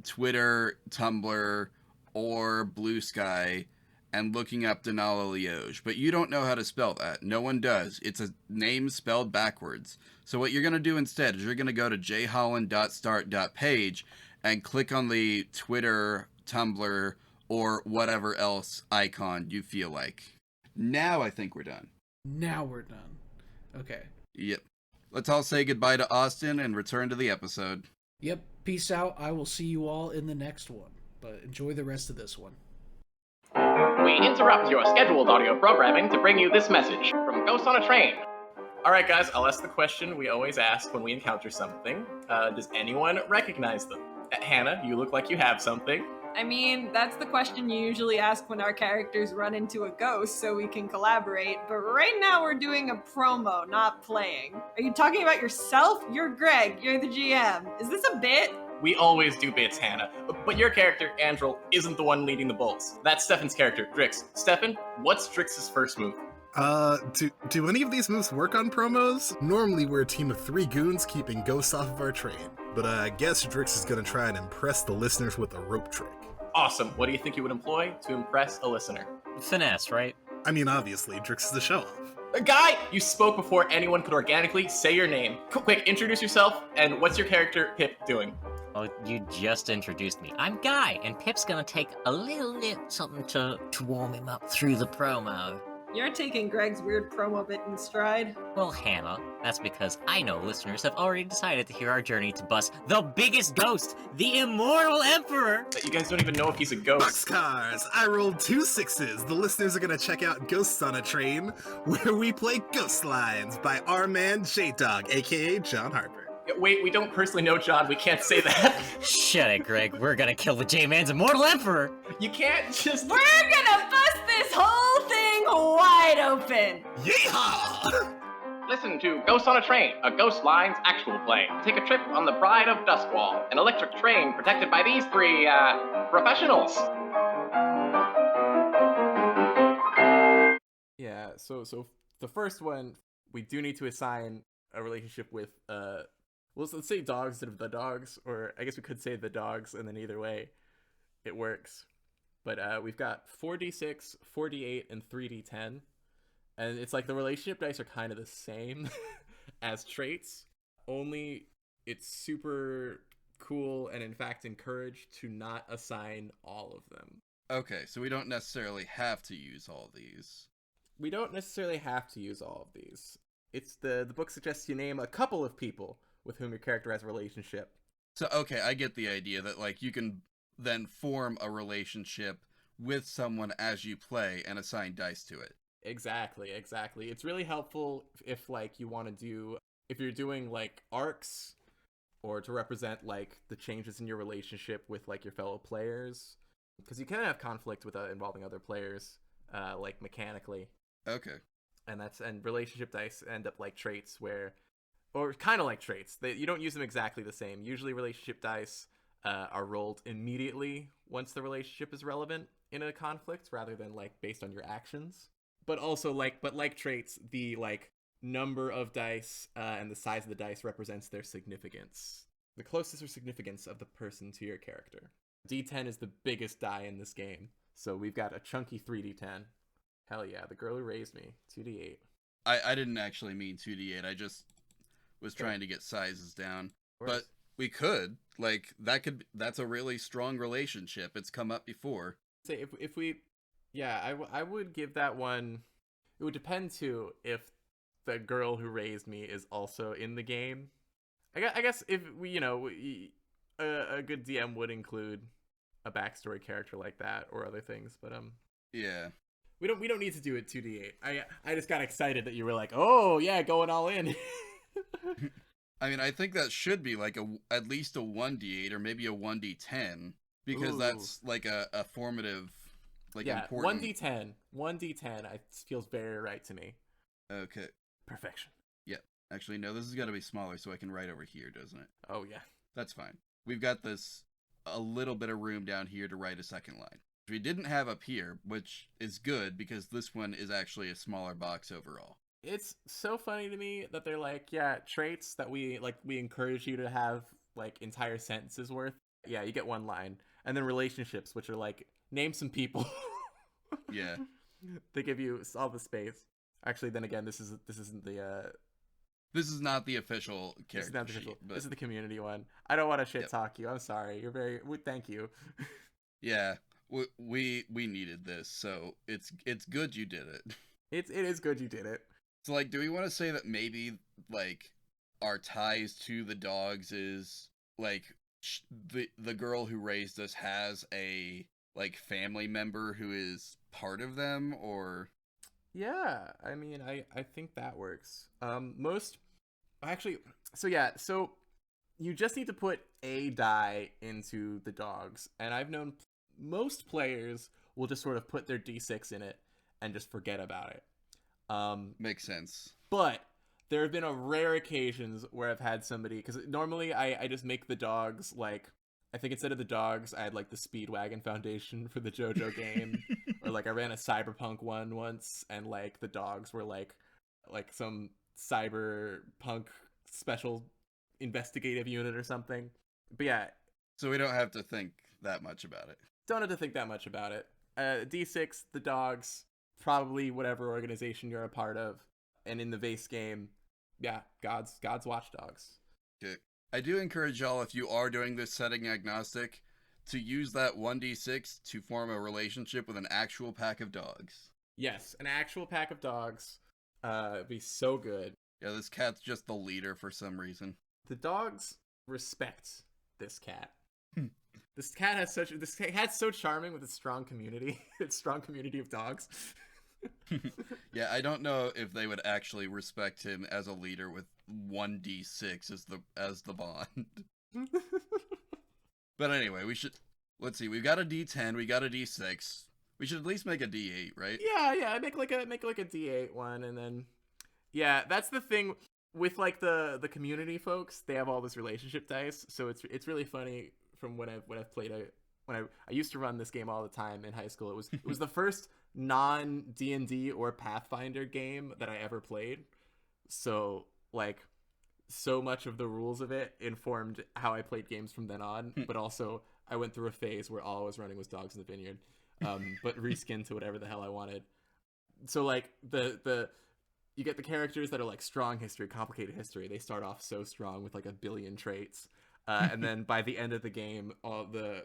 Twitter, Tumblr, or Blue Sky and looking up Denala Lioge. But you don't know how to spell that. No one does. It's a name spelled backwards. So what you're going to do instead is you're going to go to jholland.start.page and click on the Twitter, Tumblr, or whatever else icon you feel like. Now I think we're done. Now we're done. Okay. Yep. Let's all say goodbye to Austin and return to the episode. Yep. Peace out. I will see you all in the next one. But enjoy the rest of this one. We interrupt your scheduled audio programming to bring you this message from Ghosts on a Train. Alright guys, I'll ask the question we always ask when we encounter something. Does anyone recognize them? Hannah, you look like you have something. I mean, that's the question you usually ask when our characters run into a ghost so we can collaborate, but right now we're doing a promo, not playing. Are you talking about yourself? You're Greg, you're the GM. Is this a bit? We always do bits, Hannah, but your character, Andrel, isn't the one leading the bolts. That's Stefan's character, Drix. Stefan, what's Drix's first move? Do any of these moves work on promos? Normally we're a team of 3 goons keeping ghosts off of our train, but I guess Drix is gonna try and impress the listeners with a rope trick. Awesome. What do you think you would employ to impress a listener? Finesse, right? I mean, obviously, Drix is the show-off. Guy, you spoke before anyone could organically say your name. Quick, introduce yourself, and what's your character, Pip, doing? Oh, you just introduced me. I'm Guy, and Pip's gonna take a little something to warm him up through the promo. You're taking Greg's weird promo bit in stride. Well, Hannah, that's because I know listeners have already decided to hear our journey to bust the biggest ghost, the Immortal Emperor! You guys don't even know if he's a ghost. Boxcars! I rolled 2 6s. The listeners are gonna check out Ghosts on a Train, where we play Ghost Lines by our man J-Dog, aka John Harper. Wait, we don't personally know John, we can't say that. Shut it, Greg. We're gonna kill the J-Man's Immortal Emperor! You can't just... We're gonna bust this whole thing wide open! Yeehaw! Listen to Ghosts on a Train, a Ghost Lines actual play. Take a trip on the Bride of Duskwall, an electric train protected by these 3, professionals. Yeah, so the first one, we do need to assign a relationship with, well, let's say dogs instead of the dogs, or I guess we could say the dogs, and then either way, it works. But we've got 4d6, 4d8, and 3d10. And it's like the relationship dice are kind of the same as traits, only it's super cool and in fact encouraged to not assign all of them. Okay, so we don't necessarily have to use all these. We don't necessarily have to use all of these. It's the book suggests you name a couple of people with whom your character has a relationship. So, okay, I get the idea that, like, you can then form a relationship with someone as you play and assign dice to it. Exactly. It's really helpful if like you want to do, if you're doing like arcs or to represent like the changes in your relationship with like your fellow players, because you can have conflict with involving other players, like mechanically. Okay. And relationship dice end up like traits where, or kind of like traits. You don't use them exactly the same. Usually relationship dice are rolled immediately once the relationship is relevant in a conflict, rather than like based on your actions. But also like traits, the like number of dice and the size of the dice represents their significance. The closest or significance of the person to your character. D10 is the biggest die in this game. So we've got a chunky 3d10. Hell yeah, the girl who raised me, 2d8. I didn't actually mean 2d8. I just was trying to get sizes down. But we could. Like, that's a really strong relationship. It's come up before. Say if we, yeah, I would give that one. It would depend too if the girl who raised me is also in the game. I guess if we, you know, a good DM would include a backstory character like that or other things, but yeah, we don't need to do it 2d8. I just got excited that you were like, oh yeah, going all in. I mean, I think that should be like at least a 1d8 or maybe a 1d10 because that's like a formative, like, important. 1d10 feels very right to me. Okay. Perfection. Yeah. Actually, no, this has got to be smaller so I can write over here, doesn't it? Oh yeah. That's fine. We've got a little bit of room down here to write a second line. We didn't have up here, which is good because this one is actually a smaller box overall. It's so funny to me that they're like, yeah, traits that we encourage you to have like entire sentences worth. Yeah, you get one line. And then relationships, which are like, name some people. Yeah. They give you all the space. Actually, then again, this isn't the this is not the official character sheet, but this is the community one. I don't want to shit talk you. I'm sorry. You're very thank you. Yeah. We needed this, so it's good you did it. It is good you did it. So, like, do we want to say that maybe, like, our ties to the dogs is, like, the girl who raised us has a, like, family member who is part of them, or? Yeah, I mean, I think that works. So you just need to put a die into the dogs, and I've known most players will just sort of put their d6 in it and just forget about it. Makes sense. But there have been a rare occasions where I've had somebody, because normally I just make the dogs, like, I think instead of the dogs, I had like the Speedwagon Foundation for the JoJo game, or like I ran a Cyberpunk one once, and like the dogs were like some cyberpunk special investigative unit or something. But yeah. So we don't have to think that much about it. Don't have to think that much about it. D6, the dogs, probably whatever organization you're a part of, and in the Vase game, yeah, God's watchdogs. Okay. I do encourage y'all, if you are doing this setting agnostic, to use that 1d6 to form a relationship with an actual pack of dogs. Yes, an actual pack of dogs. It'd be so good. Yeah, this cat's just the leader for some reason. The dogs respect this cat. This cat's so charming with its strong community. Its strong community of dogs. Yeah, I don't know if they would actually respect him as a leader with 1d6 as the bond. But anyway, let's see. We've got a d10, we got a d6. We should at least make a d8, right? Yeah. Make like a d8 one, and then yeah, that's the thing with like the community folks. They have all this relationship dice, so it's really funny. From when I've played when I used to run this game all the time in high school. It was the first non D&D or Pathfinder game that I ever played. So like so much of the rules of it informed how I played games from then on. But also I went through a phase where all I was running was Dogs in the Vineyard, but reskinned to whatever the hell I wanted. So like the you get the characters that are like strong history, complicated history. They start off so strong with like a billion traits. And then by the end of the game, all the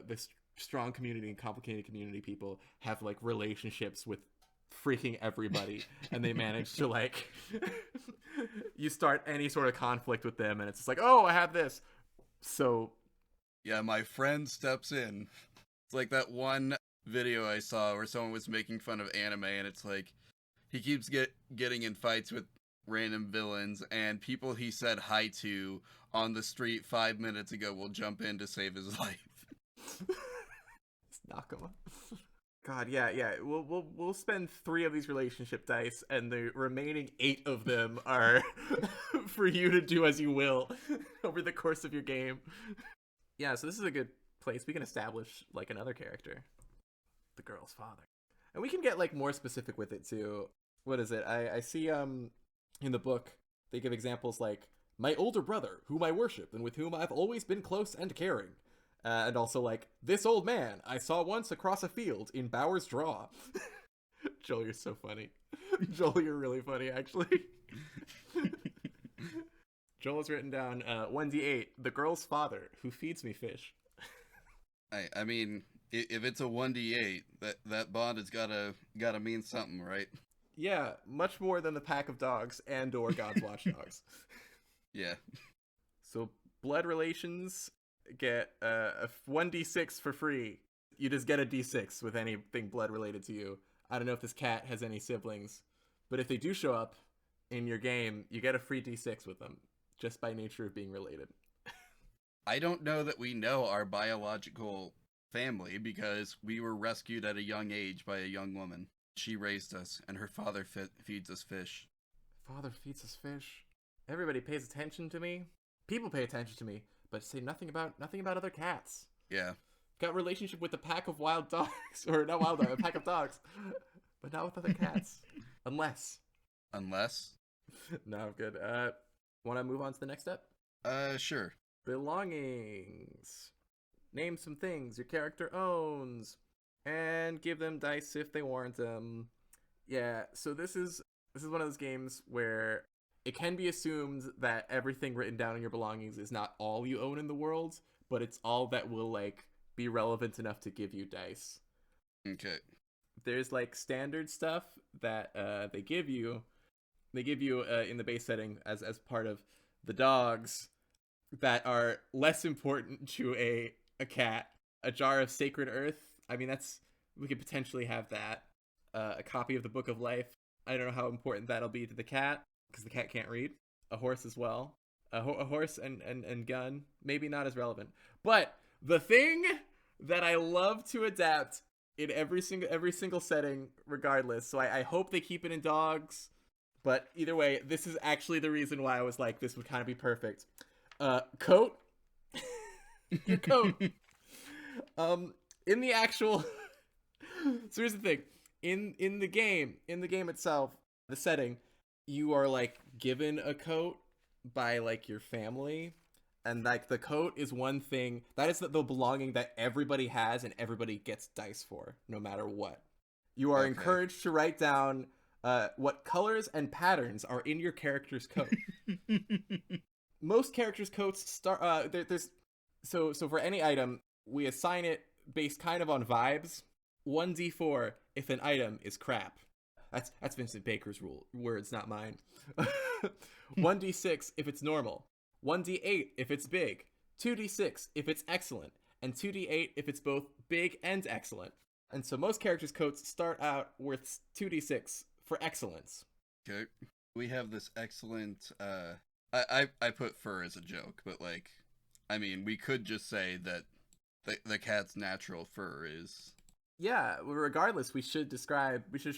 strong community and complicated community people have like relationships with freaking everybody, and they manage to like you start any sort of conflict with them, and it's just like, oh, I have this. So Yeah, my friend steps in. It's like that one video I saw where someone was making fun of anime, and it's like he keeps getting in fights with random villains, and people he said hi to on the street 5 minutes ago will jump in to save his life. It's Nakama. God, yeah. We'll spend 3 of these relationship dice, and the remaining 8 of them are for you to do as you will over the course of your game. Yeah, so this is a good place. We can establish like another character, the girl's father, and we can get like more specific with it too. What is it? I see in the book they give examples like my older brother, whom I worship and with whom I've always been close and caring. And also, like, this old man I saw once across a field in Bower's Draw. Joel, you're so funny. Joel, you're really funny, actually. Joel has written down 1d8, the girl's father, who feeds me fish. I mean, if it's a 1d8, that bond has gotta mean something, right? Yeah, much more than the pack of dogs and or God's watchdogs. Yeah. So, blood relations get a 1d6 for free. You just get a d6 with anything blood related to you. I don't know if this cat has any siblings, but if they do show up in your game, you get a free d6 with them, just by nature of being related. I don't know that we know our biological family because we were rescued at a young age by a young woman. She raised us, and her father feeds us fish. Father feeds us fish. Everybody pays attention to me. People pay attention to me, but say nothing about other cats. Yeah. Got relationship with a pack of wild dogs, or not wild dogs, a pack of dogs, but not with other cats. Unless. No, I'm good. Want to move on to the next step? Sure. Belongings. Name some things your character owns, and give them dice if they warrant them. Yeah, so this is one of those games where it can be assumed that everything written down in your belongings is not all you own in the world, but it's all that will like be relevant enough to give you dice. Okay. There's like standard stuff that they give you in the base setting as part of the dogs that are less important to a cat. A jar of sacred earth. I mean, we could potentially have that. A copy of the Book of Life. I don't know how important that'll be to the cat, because the cat can't read. A horse as well. A horse and gun. Maybe not as relevant. But the thing that I love to adapt in every single setting, regardless. So I hope they keep it in dogs. But either way, this is actually the reason why I was like, this would kind of be perfect. Coat. Your coat. In the actual so here's the thing. In the game itself, the setting, you are like given a coat by like your family, and like the coat is one thing that is the belonging that everybody has and everybody gets dice for, no matter what. You are encouraged to write down what colors and patterns are in your character's coat. Most characters' coats start so for any item, we assign it based kind of on vibes. 1d4 if an item is crap. That's Vincent Baker's words, not mine. 1d6 if it's normal. 1d8 if it's big. 2d6 if it's excellent. And 2d8 if it's both big and excellent. And so most characters' coats start out with 2d6 for excellence. Okay. We have this excellent, I put fur as a joke, but like, I mean, we could just say that the cat's natural fur is... Yeah, regardless, we should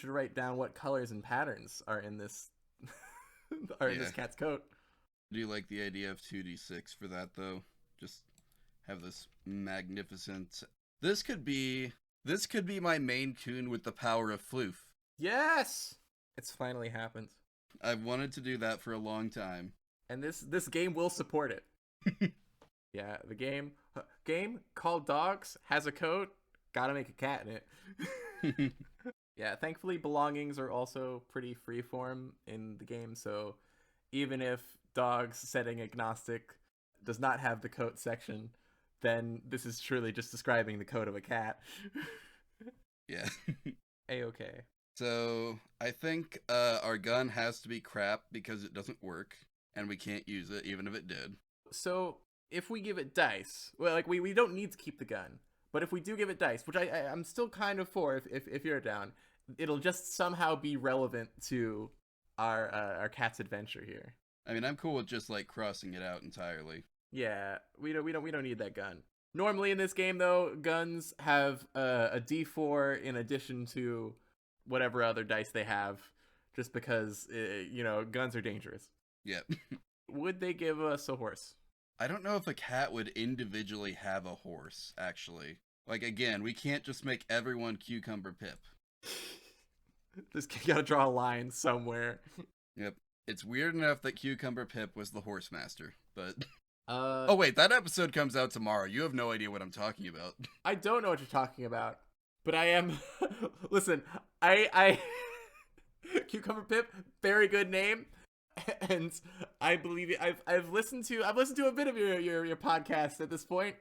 write down what colors and patterns are in this in this cat's coat. Do you like the idea of 2d6 for that, though? Just have this magnificent... This could be my Maine Coon with the power of floof. Yes! It's finally happened. I've wanted to do that for a long time. And this game will support it. Yeah, the game called Dogs has a coat. Gotta make a cat in it. Yeah, thankfully belongings are also pretty freeform in the game, so even if Dogs setting agnostic does not have the coat section, then this is truly just describing the coat of a cat. Yeah. A-okay. So, I think our gun has to be crap because it doesn't work, and we can't use it even if it did. So, if we give it dice, well, like we don't need to keep the gun, but if we do give it dice, which I'm still kind of for, if you're down, it'll just somehow be relevant to our cat's adventure here. I mean, I'm cool with just like crossing it out entirely. Yeah, we don't need that gun. Normally in this game, though, guns have a D4 in addition to whatever other dice they have, just because guns are dangerous. Yep. Would they give us a horse? I don't know if a cat would individually have a horse, actually. Like, again, we can't just make everyone Cucumber Pip. Just gotta draw a line somewhere. Yep. It's weird enough that Cucumber Pip was the horse master, but... Oh wait, that episode comes out tomorrow. You have no idea what I'm talking about. I don't know what you're talking about, but I am... Listen, I... Cucumber Pip, very good name. And I believe you. I've listened to a bit of your podcast at this point,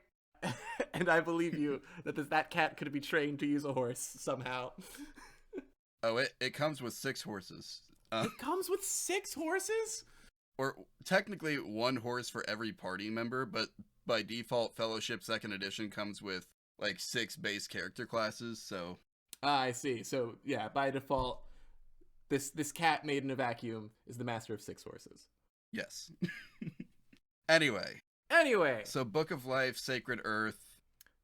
and I believe you that cat could be trained to use a horse somehow. Oh, it comes with 6 horses. It comes with 6 horses? Or technically 1 horse for every party member, but by default, Fellowship 2nd Edition comes with like 6 base character classes. So I see. So yeah, by default. This cat made in a vacuum is the master of 6 horses. Yes. Anyway. So Book of Life, Sacred Earth.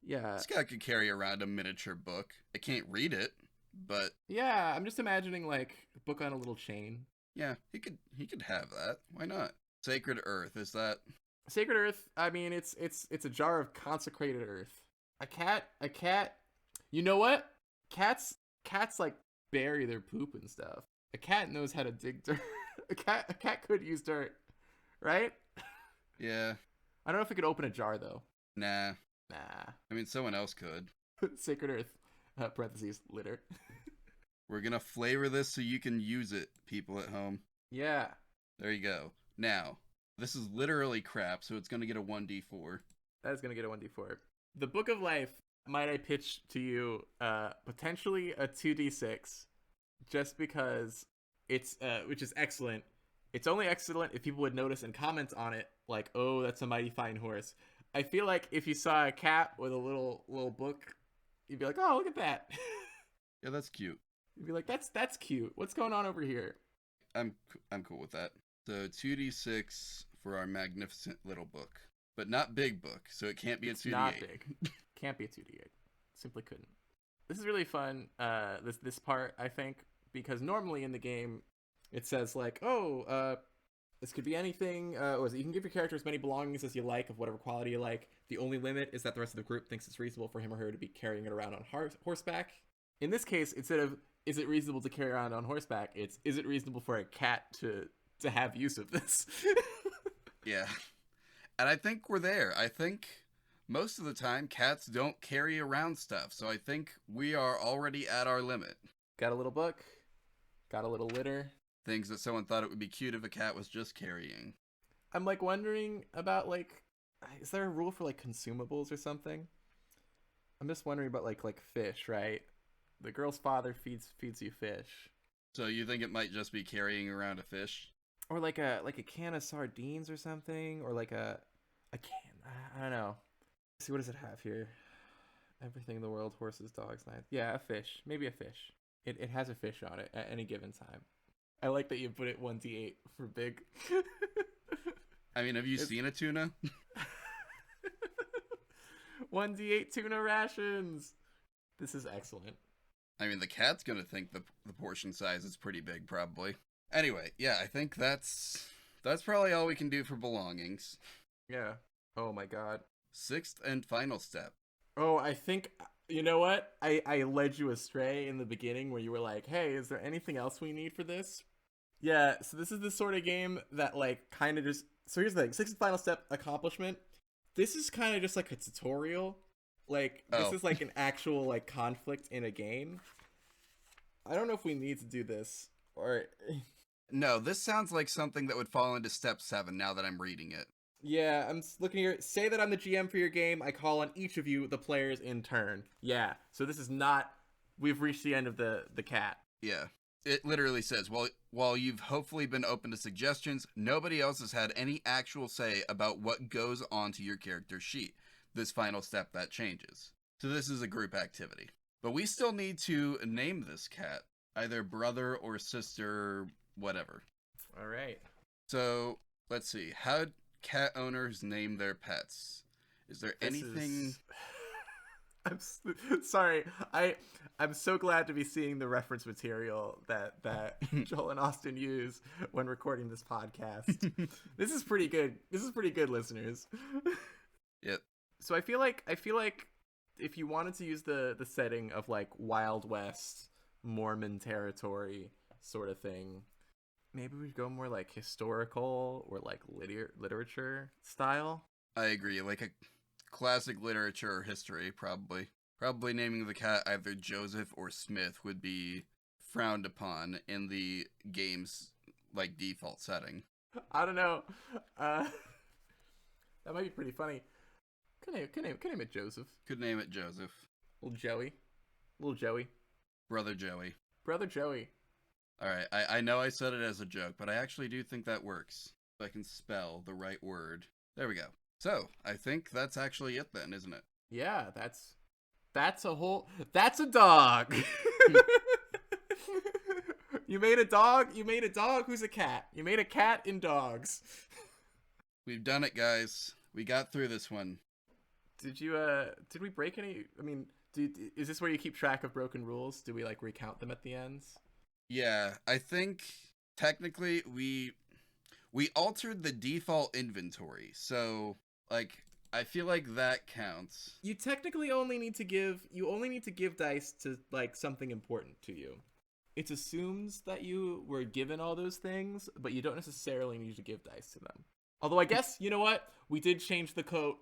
Yeah. This guy could carry around a miniature book. I can't read it, but... Yeah, I'm just imagining, like, a book on a little chain. Yeah, he could have that. Why not? Sacred Earth, is that... Sacred Earth, I mean, it's a jar of consecrated earth. A cat... You know what? Cats, like, bury their poop and stuff. A cat knows how to dig dirt. A cat could use dirt, right? Yeah. I don't know if it could open a jar though. Nah. I mean, someone else could. Sacred Earth, parentheses, litter. We're gonna flavor this so you can use it, people at home. Yeah. There you go. Now, this is literally crap, so it's gonna get a 1d4. That is gonna get a 1d4. The Book of Life, might I pitch to you, potentially a 2d6. Just because it's, which is excellent. It's only excellent if people would notice and comment on it, like, oh, that's a mighty fine horse. I feel like if you saw a cat with a little book, you'd be like, oh, look at that. Yeah, that's cute. You'd be like, that's cute. What's going on over here? I'm cool with that. So 2d6 for our magnificent little book, but not big book, so it can't be It's a 2d8. not big. Can't be a 2d8. Simply couldn't. This is really fun, this part, I think, because normally in the game, it says, like, this could be anything, you can give your character as many belongings as you like, of whatever quality you like. The only limit is that the rest of the group thinks it's reasonable for him or her to be carrying it around on horseback. In this case, instead of, is it reasonable to carry around on horseback, it's, is it reasonable for a cat to have use of this? Yeah. And I think we're there. I think... most of the time, cats don't carry around stuff, so I think we are already at our limit. Got a little book. Got a little litter. Things that someone thought it would be cute if a cat was just carrying. I'm, like, wondering about, like, is there a rule for, like, consumables or something? I'm just wondering about, like fish, right? The girl's father feeds you fish. So you think it might just be carrying around a fish? Or, like a can of sardines or something? Or, like a can, I don't know. Let's see, what does it have here? Everything in the world, horses, dogs, knives. Yeah, a fish. Maybe a fish. It has a fish on it at any given time. I like that you put it 1d8 for big. I mean, have you seen a tuna? 1d8 tuna rations! This is excellent. I mean, the cat's gonna think the portion size is pretty big, probably. Anyway, yeah, I think that's probably all we can do for belongings. Yeah. Oh my god. 6th and final step. Oh, I think, you know what? I led you astray in the beginning where you were like, hey, is there anything else we need for this? Yeah, so this is the sort of game that, like, kind of just... So here's the thing. 6th and final step, accomplishment. This is kind of just like a tutorial. Like, this is like an actual, like, conflict in a game. I don't know if we need to do this, or... No, this sounds like something that would fall into step 7 now that I'm reading it. Yeah, I'm looking here. Say that I'm the GM for your game. I call on each of you, the players, in turn. Yeah, so this is not... We've reached the end of the cat. Yeah. it literally says, while you've hopefully been open to suggestions, nobody else has had any actual say about what goes onto your character sheet. This final step that changes. So this is a group activity. But we still need to name this cat, either brother or sister, whatever. All right. So let's see. How cat owners name their pets? Is there anything? Sorry. I'm so glad to be seeing the reference material that Joel and Austin use when recording this podcast. This is pretty good. This is pretty good, listeners. Yep. So I feel like if you wanted to use the setting of like Wild West, Mormon territory sort of thing, maybe we'd go more like historical or like literature style. I agree. Like a classic literature or history, probably. Probably naming the cat either Joseph or Smith would be frowned upon in the game's like default setting. I don't know. That might be pretty funny. Could name it Joseph. Could name it Joseph. Little Joey. Brother Joey. Brother Joey. Alright, I know I said it as a joke, but I actually do think that works. If I can spell the right word. There we go. So, I think that's actually it then, isn't it? Yeah, that's a dog. You made a dog who's a cat. You made a cat in dogs. We've done it, guys. We got through this one. Did we break any? I mean, is this where you keep track of broken rules? Do we like recount them at the ends? Yeah, I think technically we altered the default inventory. So, like, I feel like that counts. You technically only need to give dice to like something important to you. It assumes that you were given all those things, but you don't necessarily need to give dice to them. Although I guess, you know what? We did change the coat.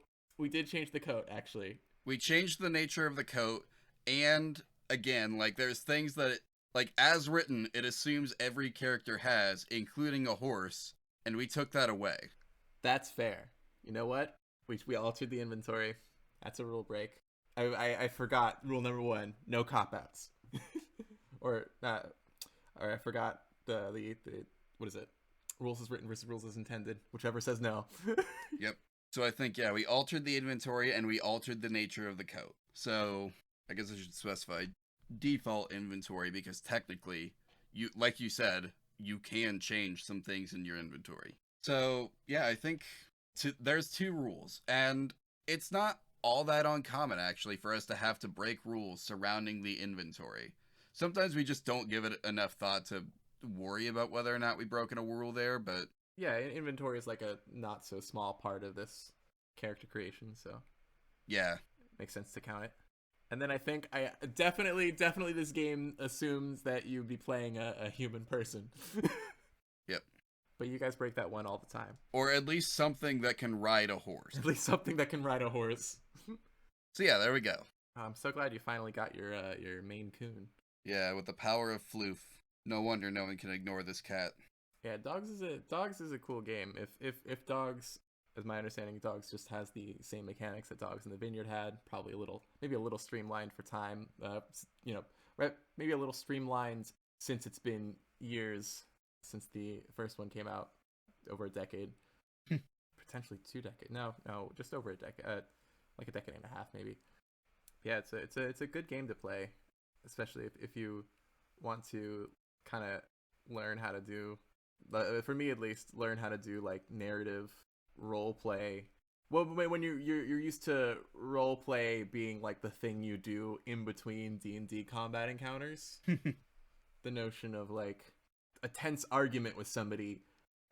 Actually. We changed the nature of the coat, and again, like, there's things that, like, as written, it assumes every character has, including a horse, and we took that away. That's fair. You know what? We altered the inventory. That's a rule break. I forgot rule number 1, no cop-outs. or I forgot the what is it? Rules as written versus rules as intended. Whichever says no. Yep. So I think, yeah, we altered the inventory and we altered the nature of the coat. So I guess I should specify default inventory because technically, like you said, you can change some things in your inventory. So yeah, I think there's 2 rules, and it's not all that uncommon actually for us to have to break rules surrounding the inventory. Sometimes we just don't give it enough thought to worry about whether or not we've broken a rule there, but yeah, inventory is like a not so small part of this character creation, so yeah, makes sense to count it. And then I think I definitely this game assumes that you'd be playing a human person. Yep. But you guys break that one all the time. Or at least something that can ride a horse. At least something that can ride a horse. So yeah, there we go. I'm so glad you finally got your Maine Coon. Yeah, with the power of floof. No wonder no one can ignore this cat. Yeah, Dogs is a cool game. If Dogs, as my understanding, Dogs just has the same mechanics that Dogs in the Vineyard had. Probably maybe a little streamlined for time. Maybe a little streamlined since it's been years since the first one came out, over a decade, potentially 2 decades. No, just over a decade, like a decade and a half maybe. Yeah, it's a good game to play, especially if you want to kind of learn how to do, for me at least, learn how to do like narrative role play. Well, when you're used to role play being like the thing you do in between D&D combat encounters, the notion of like a tense argument with somebody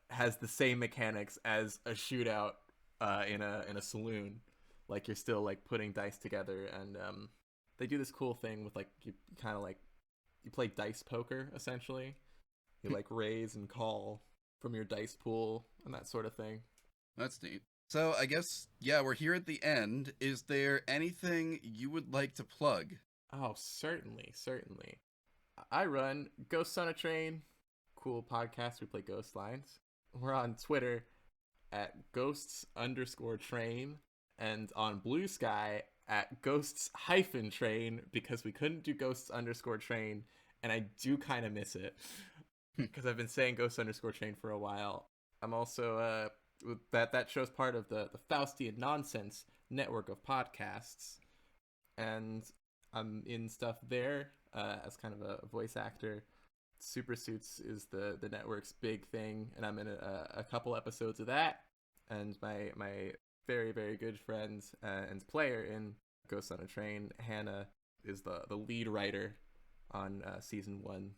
has the same mechanics as a shootout in a saloon. Like you're still like putting dice together, and they do this cool thing with like you kind of like you play dice poker essentially. You like raise and call from your dice pool and that sort of thing. That's neat. So I guess, yeah, we're here at the end. Is there anything you would like to plug? Oh, certainly. I run Ghosts on a Train, cool podcast. We play ghost lines. We're on Twitter at ghosts_train and on Blue Sky at ghosts-train because we couldn't do ghosts_train and I do kind of miss it because I've been saying Ghost_Train for a while. I'm also that show's part of the Faustian Nonsense network of podcasts, and I'm in stuff there as kind of a voice actor. Super Suits is the network's big thing, and I'm in a couple episodes of that. And my very, very good friend and player in Ghost on a Train, Hannah, is the lead writer on season 1.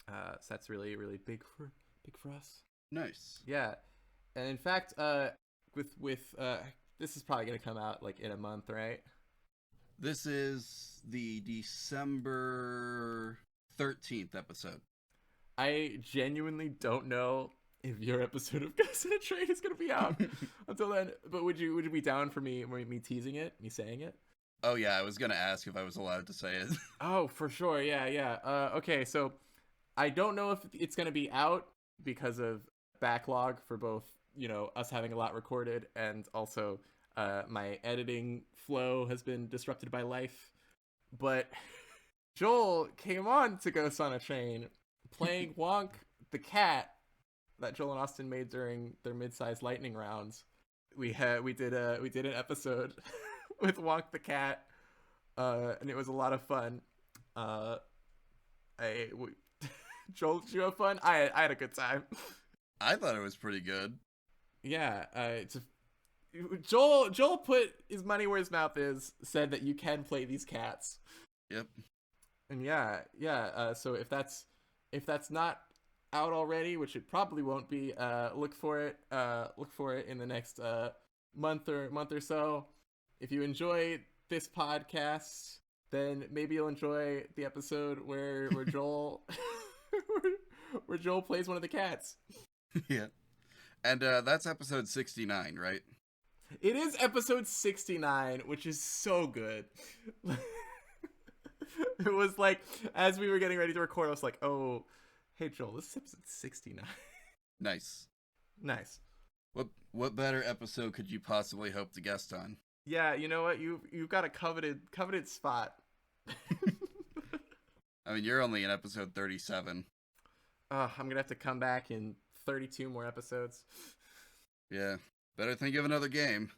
So that's really, really big for us. Nice. Yeah, and in fact, with this is probably gonna come out like in a month, right? This is the December 13th episode. I genuinely don't know if your episode of Ghost on a Train is gonna be out until then. But would you be down for me teasing it, me saying it? Oh yeah, I was gonna ask if I was allowed to say it. Oh, for sure. Yeah. Okay, so I don't know if it's gonna be out because of backlog for both, us having a lot recorded, and also my editing flow has been disrupted by life. But Joel came on to Ghost on a Train playing Wonk the cat that Joel and Austin made during their mid-sized lightning rounds. We did an episode with Wonk the cat, and it was a lot of fun. Joel, did you have fun? I had a good time. I thought it was pretty good. Yeah, Joel put his money where his mouth is, said that you can play these cats. Yep. And so if that's not out already, which it probably won't be, look for it in the next month or so. If you enjoy this podcast, then maybe you'll enjoy the episode where Joel where Joel plays one of the cats. Yeah. And that's episode 69, right? It is episode 69, which is so good. It was like, as we were getting ready to record, I was like, oh, hey, Joel, this is episode 69. Nice. What better episode could you possibly hope to guest on? Yeah, you know what? You've got a coveted spot. I mean, you're only in episode 37. I'm going to have to come back in 32 more episodes. Yeah. Better think of another game.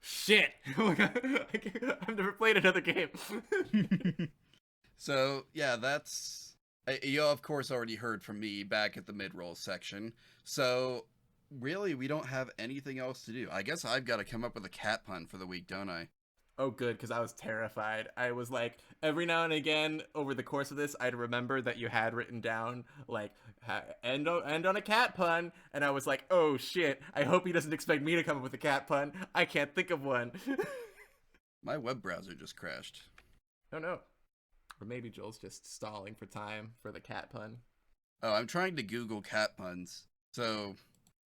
Shit! Oh my God. I've never played another game. So, yeah, that's... You, of course, already heard from me back at the mid-roll section. So, really, we don't have anything else to do. I guess I've got to come up with a cat pun for the week, don't I? Oh, good, because I was terrified. I was like, every now and again, over the course of this, I'd remember that you had written down, like, end on a cat pun, and I was like, oh, shit, I hope he doesn't expect me to come up with a cat pun. I can't think of one. My web browser just crashed. Oh, no. Or maybe Joel's just stalling for time for the cat pun. Oh, I'm trying to Google cat puns, so...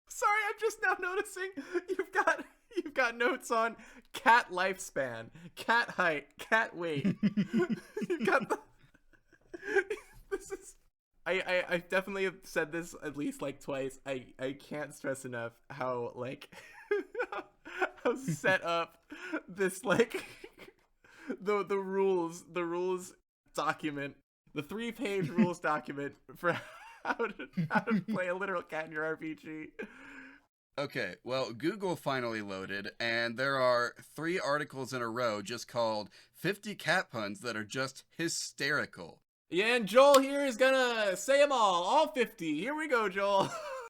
Sorry, I'm just now noticing you've got notes on cat lifespan, cat height, cat weight. You've got the... This is... I definitely have said this at least like twice. I can't stress enough how like how set up this like the rules document, the 3-page rules document for how to play a literal cat in your RPG. Okay, well, Google finally loaded, and there are 3 articles in a row just called 50 cat puns that are just hysterical. Yeah, and Joel here is gonna say them all 50. Here we go, Joel.